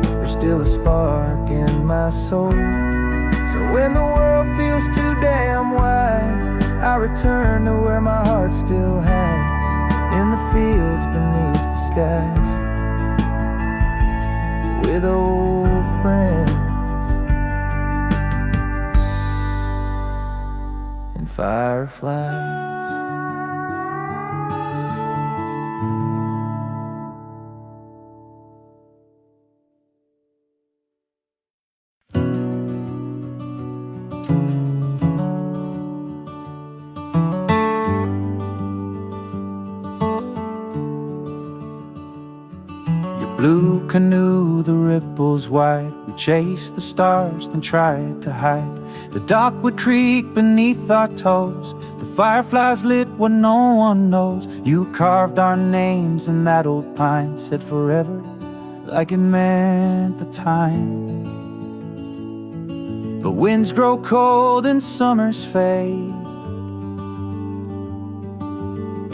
there's still a spark in my soul. So when the world feels too damn wide, I return to where my heart still hides, in the fields beneath the skies, with old friends and fireflies. Blue canoe, the ripples white, we chased the stars, then tried to hide. The darkwood creek beneath our toes, the fireflies lit what no one knows. You carved our names in that old pine, said forever, like it meant the time. But winds grow cold and summers fade,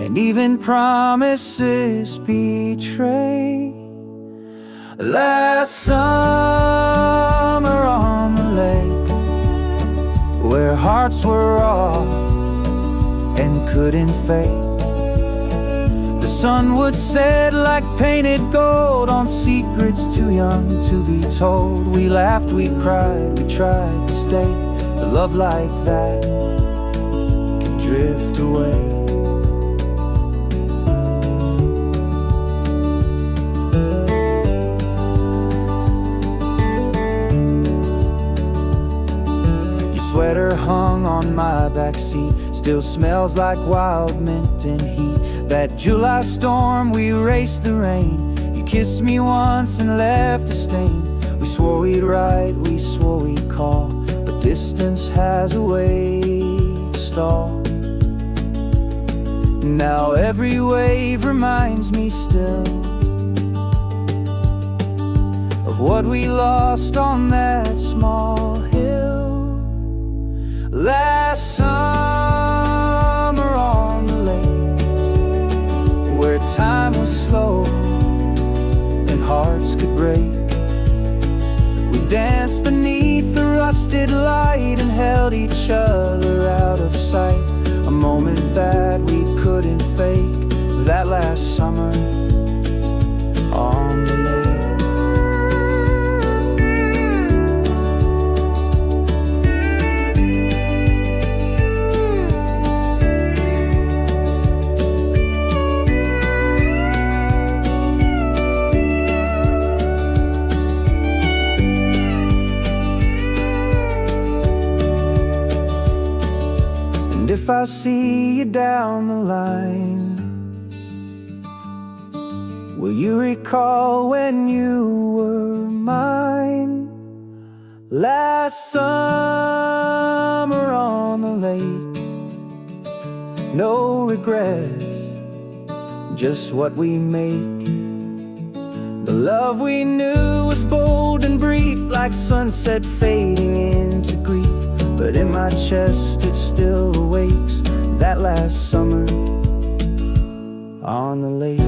and even promises betray. Last summer on the lake, where hearts were raw and couldn't fade, the sun would set like painted gold on secrets too young to be told. We laughed, we cried, we tried to stay, but love like that can drift away. Sweater hung on my backseat, still smells like wild mint and heat. That July storm, we raced the rain. You kissed me once and left a stain. We swore we'd ride, we swore we'd call, but distance has a way to stall. Now every wave reminds me still of what we lost on that small hill last summer on the lake, where time was slow and hearts could break. We danced beneath the rusted light and held each other out of sight, a moment that we couldn't fake, that last summer on the lake. And if I see you down the line, will you recall when you were mine? Last summer on the lake, no regrets, just what we make. The love we knew was bold and brief, like sunset fading into grief. But in my chest it still awakes, that last summer on the lake.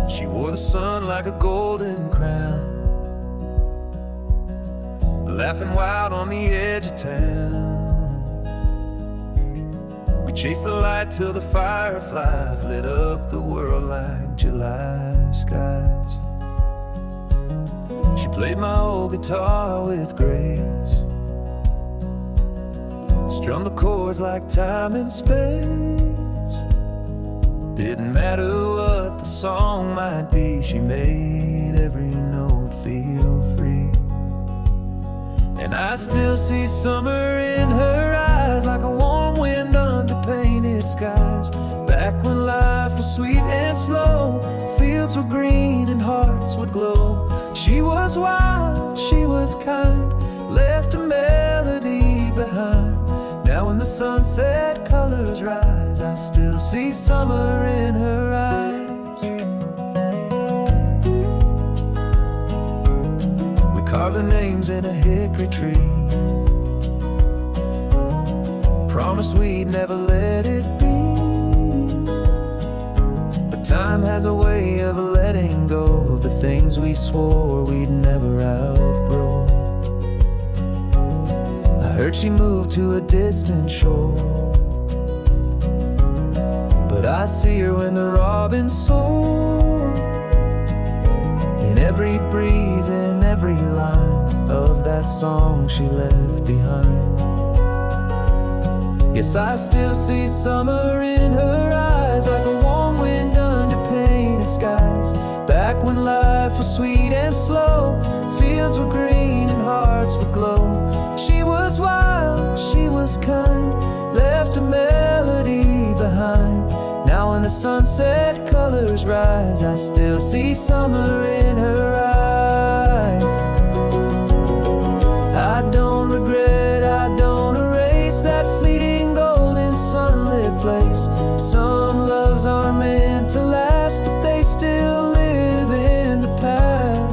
She wore the sun like a golden crown, laughing wild on the edge of town. We chased the light till the fireflies lit up the world like July skies. She played my old guitar with grace, strummed the chords like time and space. Didn't matter what the song might be, she made every note feel free. And I still see summer in her eyes, like a warm wind under painted skies. Back when life was sweet and slow, fields were green and hearts would glow. She was wild, she was kind, left a melody behind. Now when the sunset colors rise, I still see summer in her eyes. We carved their names in a hickory tree, promised we'd never let it be. But time has a way of letting go of the things we swore we'd never outgrow. I heard she moved to a distant shore, but I see her when the robins soar, in every breeze, in every line of that song she left behind. Yes, I still see summer in her eyes, like a warm wind under painted skies. Back when life was sweet and slow, fields were green and hearts would glow. She was wild, she was kind, left a melody behind. Now when the sunset colors rise, I still see summer in her eyes. I don't regret, I don't erase that fleeting golden sunlit place. Some loves are meant to last, but they still live in the past.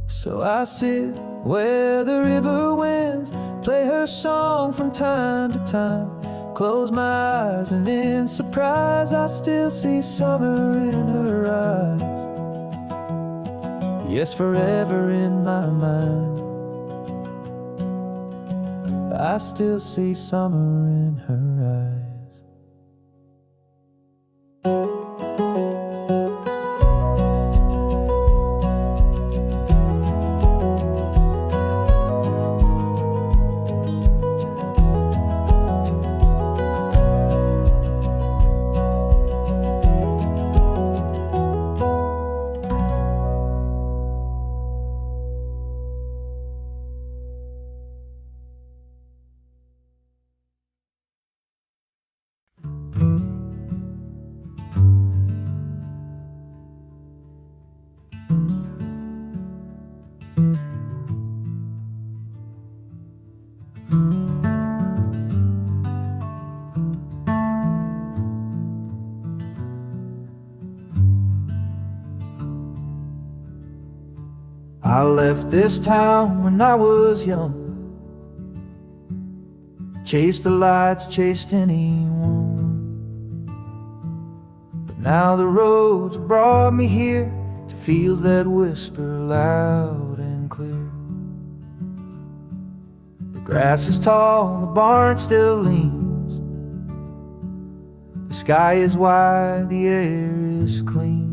So I sit where the river winds play her song from time to time, close my eyes and in surprise I still see summer in her eyes. Yes, forever in my mind I still see summer in her eyes. I left this town when I was young, chased the lights, chased anyone. But now the roads brought me here to fields that whisper loud and clear. The grass is tall, the barn still leans, the sky is wide, the air is clean.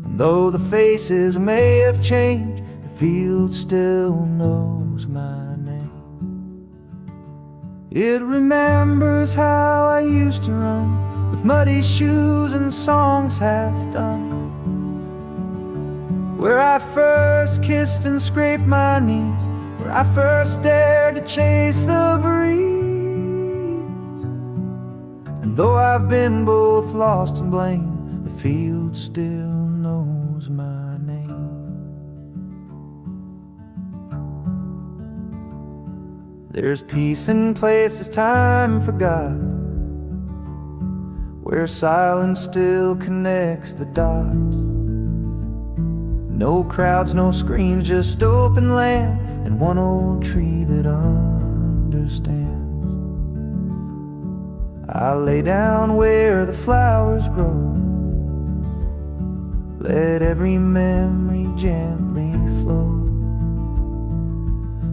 And though the faces may have changed, the field still knows my name. It remembers how I used to run, with muddy shoes and songs half done, where I first kissed and scraped my knees, where I first dared to chase the breeze. And though I've been both lost and blamed, the field still knows my name. There's peace in places time forgot, where silence still connects the dots. No crowds, no screams, just open land and one old tree that understands. I lay down where the flowers grow, let every memory gently flow.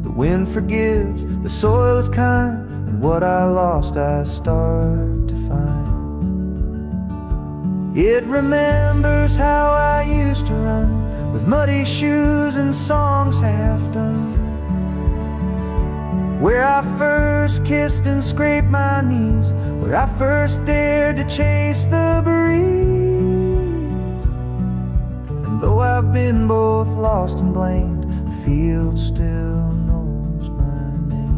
The wind forgives, the soil is kind, and what I lost I start to find. It remembers how I used to run, with muddy shoes and songs half done, where I first kissed and scraped my knees, where I first dared to chase the breeze. And though I've been both lost and blamed, the field still knows my name.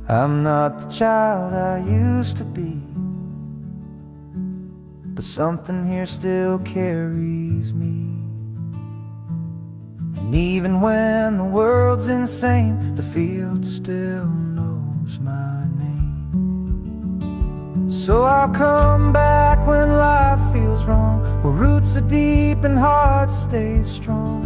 I'm not the child I used to be, but something here still carries me. And even when the world's insane, the field still knows my name. So I'll come back when life feels wrong, where roots are deep and hearts stay strong,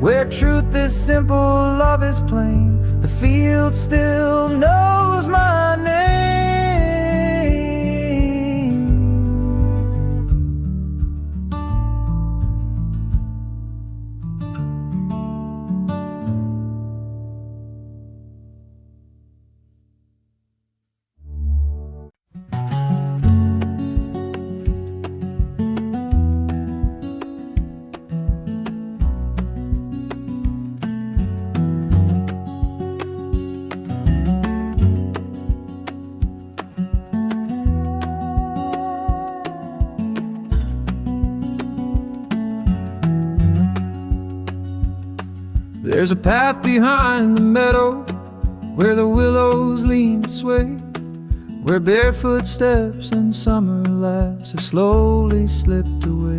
where truth is simple, love is plain, the field still knows my name. There's a path behind the meadow, where the willows lean to sway, where barefoot steps and summer laughs have slowly slipped away.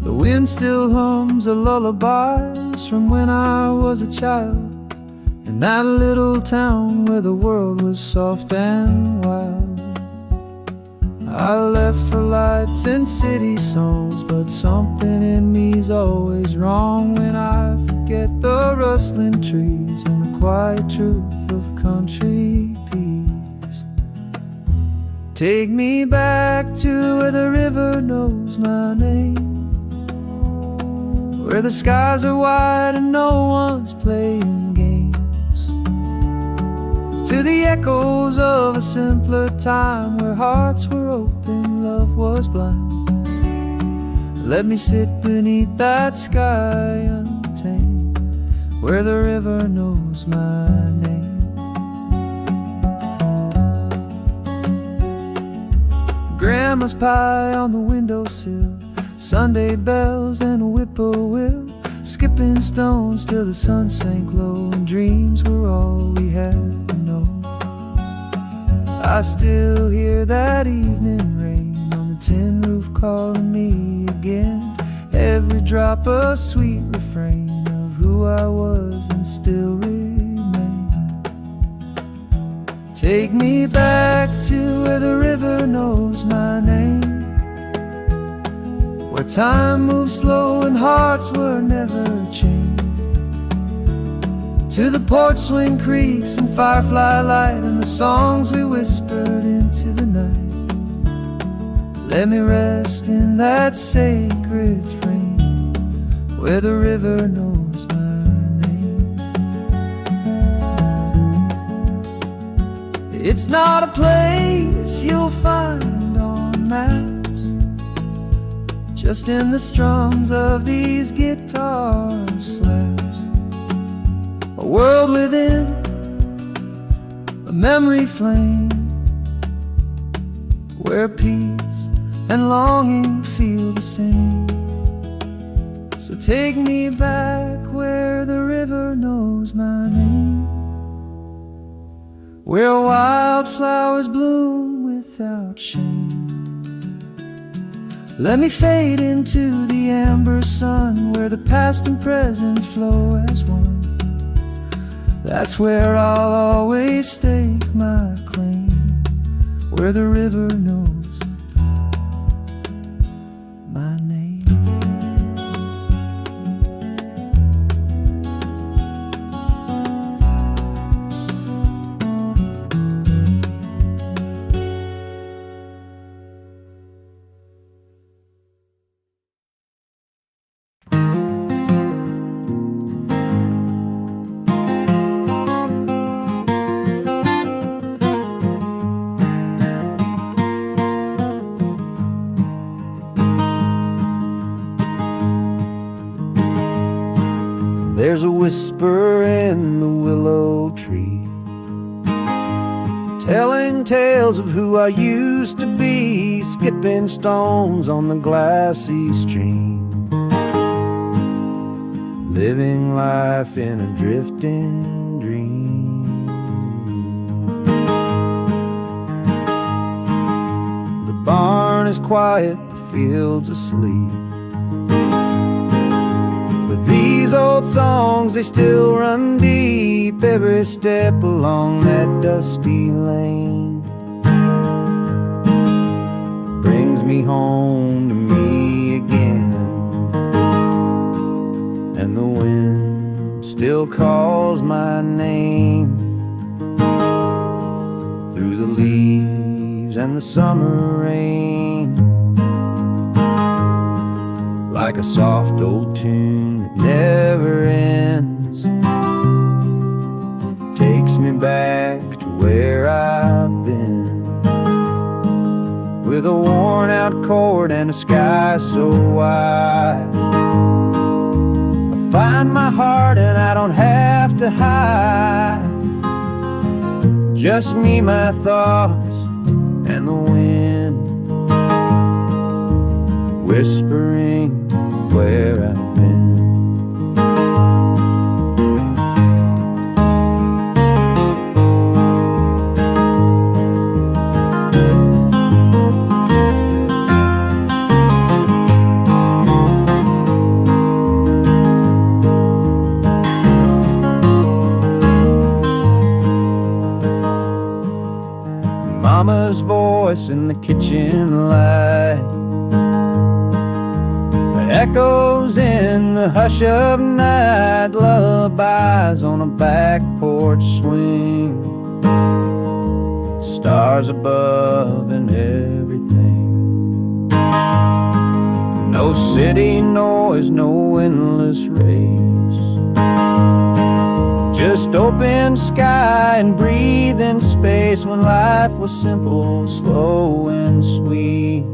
The wind still hums the lullabies from when I was a child, in that little town where the world was soft and wild. I left for lights and city songs, but something in me's always wrong when I forget the rustling trees and the quiet truth of country peace. Take me back to where the river knows my name, where the skies are wide and no one's playing games, to the echoes of a simpler time, where hearts were open, love was blind. Let me sit beneath that sky untamed, where the river knows my name. Grandma's pie on the windowsill, Sunday bells and a whippoorwill, skipping stones till the sun sank low and dreams were all we had to know. I still hear that evening rain on the tin roof calling me again. Every drop a sweet refrain of who I was and still remain. Take me back to where the river knows my name, where time moves slow and hearts were never chained, to the porch swing creaks and firefly light and the songs we whispered into the night. Let me rest in that sacred frame where the river knows my name. It's not a place you'll find on maps, just in the strums of these guitar slaps. A world within, a memory flame, where peace and longing feel the same. So take me back where the river knows my name, where wildflowers bloom without shame. Let me fade into the amber sun, where the past and present flow as one. That's where I'll always stake my claim, where the river knows my name. There's a whisper in the willow tree, telling tales of who I used to be, skipping stones on the glassy stream, living life in a drifting dream. The barn is quiet, the fields asleep. These old songs, they still run deep, every step along that dusty lane brings me home to me again. And the wind still calls my name through the leaves and the summer rain, like a soft old tune that never ends, takes me back to where I've been, with a worn out chord and a sky so wide. I find my heart and I don't have to hide, just me, my thoughts, and the wind whispering where I've been. Mama's voice in the kitchen light echoes in the hush of night, lullabies on a back porch swing, stars above and everything. No city noise, no endless race, just open sky and breathing space, when life was simple, slow and sweet,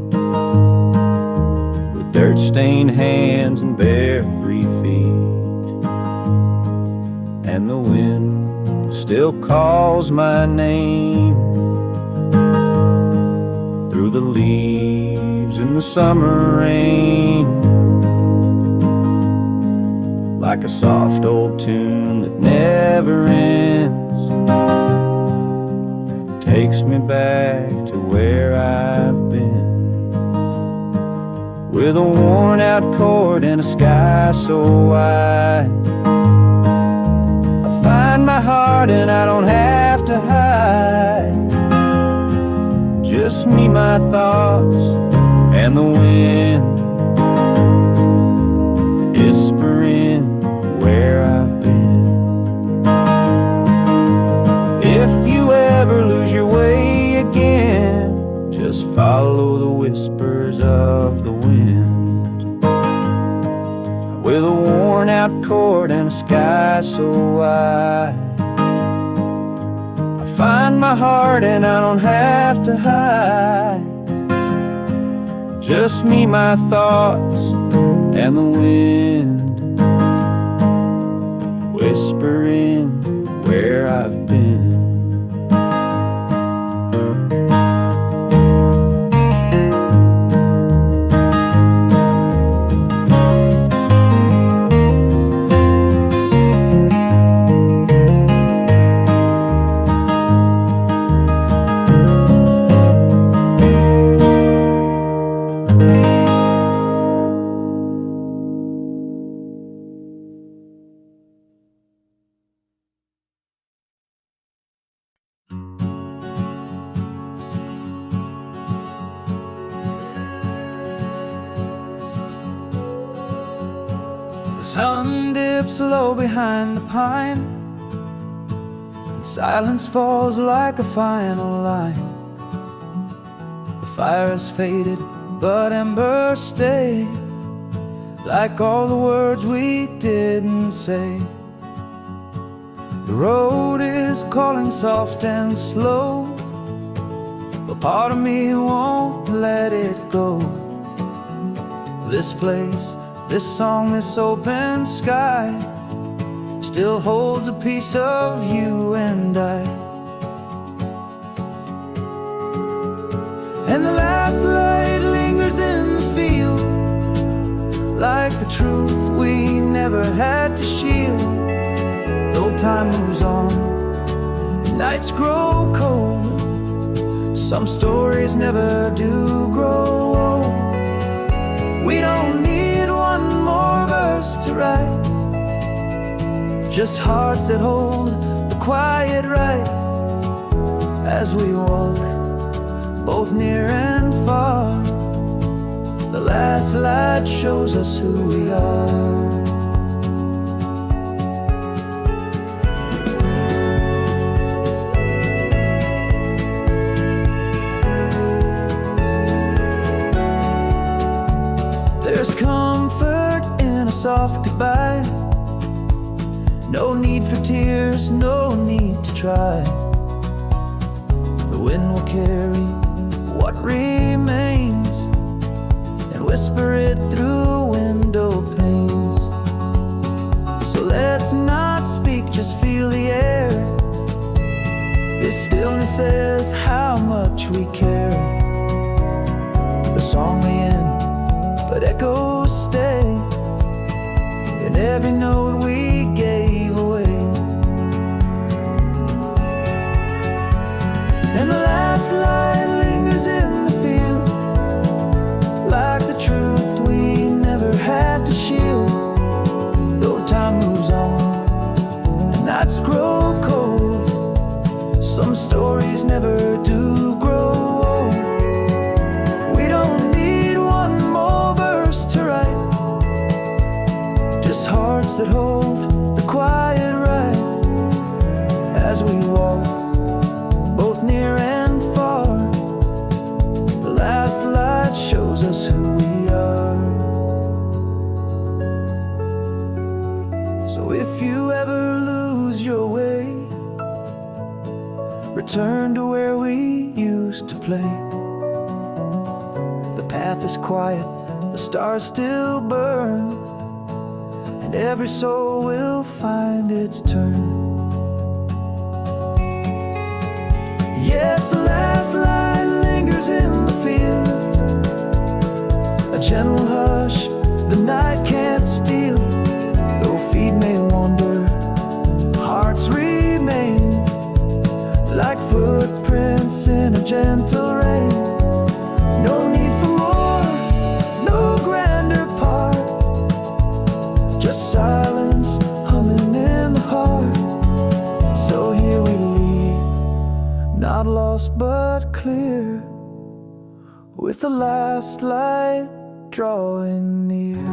dirt-stained hands and bare free feet. And the wind still calls my name through the leaves in the summer rain, like a soft old tune that never ends. Takes me back to where I've been, with a worn out chord and a sky so wide. I find my heart and I don't have to hide. Just me, my thoughts, and the wind, whispering where I've been. If you ever lose your way again, just follow the whispers of the wind. With a worn out chord and a sky so wide, I find my heart and I don't have to hide. Just me, my thoughts, and the wind, whispering where I've been. The sun dips low behind the pine, and silence falls like a final line. The fire has faded, but embers stay, like all the words we didn't say. The road is calling soft and slow, but part of me won't let it go. This place, this song, this open sky still holds a piece of you and I. And the last light lingers in the field, like the truth we never had to shield. Though time moves on, nights grow cold, some stories never do grow old. We don't need one more verse to write, just hearts that hold the quiet right. As we walk, both near and far, the last light shows us who we are. There's comfort in a soft goodbye, no need for tears, no need to try. The wind will carry what remains and whisper it through window panes. So let's not speak, just feel the air. This stillness says how much we care. The song may end, but echoes stay in every note we gave away. And the last light lingers in the field, like the truth we never had to shield. Though time moves on and nights grow cold, some stories never do grow old. We don't need one more verse to write, just hearts that hold the quiet right. As we walk, both near and far, the last light shows us who we are. So if you ever lose your way, return to where we used to play. The path is quiet, the stars still burn, and every soul will find its turn. Yes, the last light lingers in the field, a gentle hush the night can't steal. Though feet silence humming in the heart. So here we leave, not lost but clear, with the last light drawing near.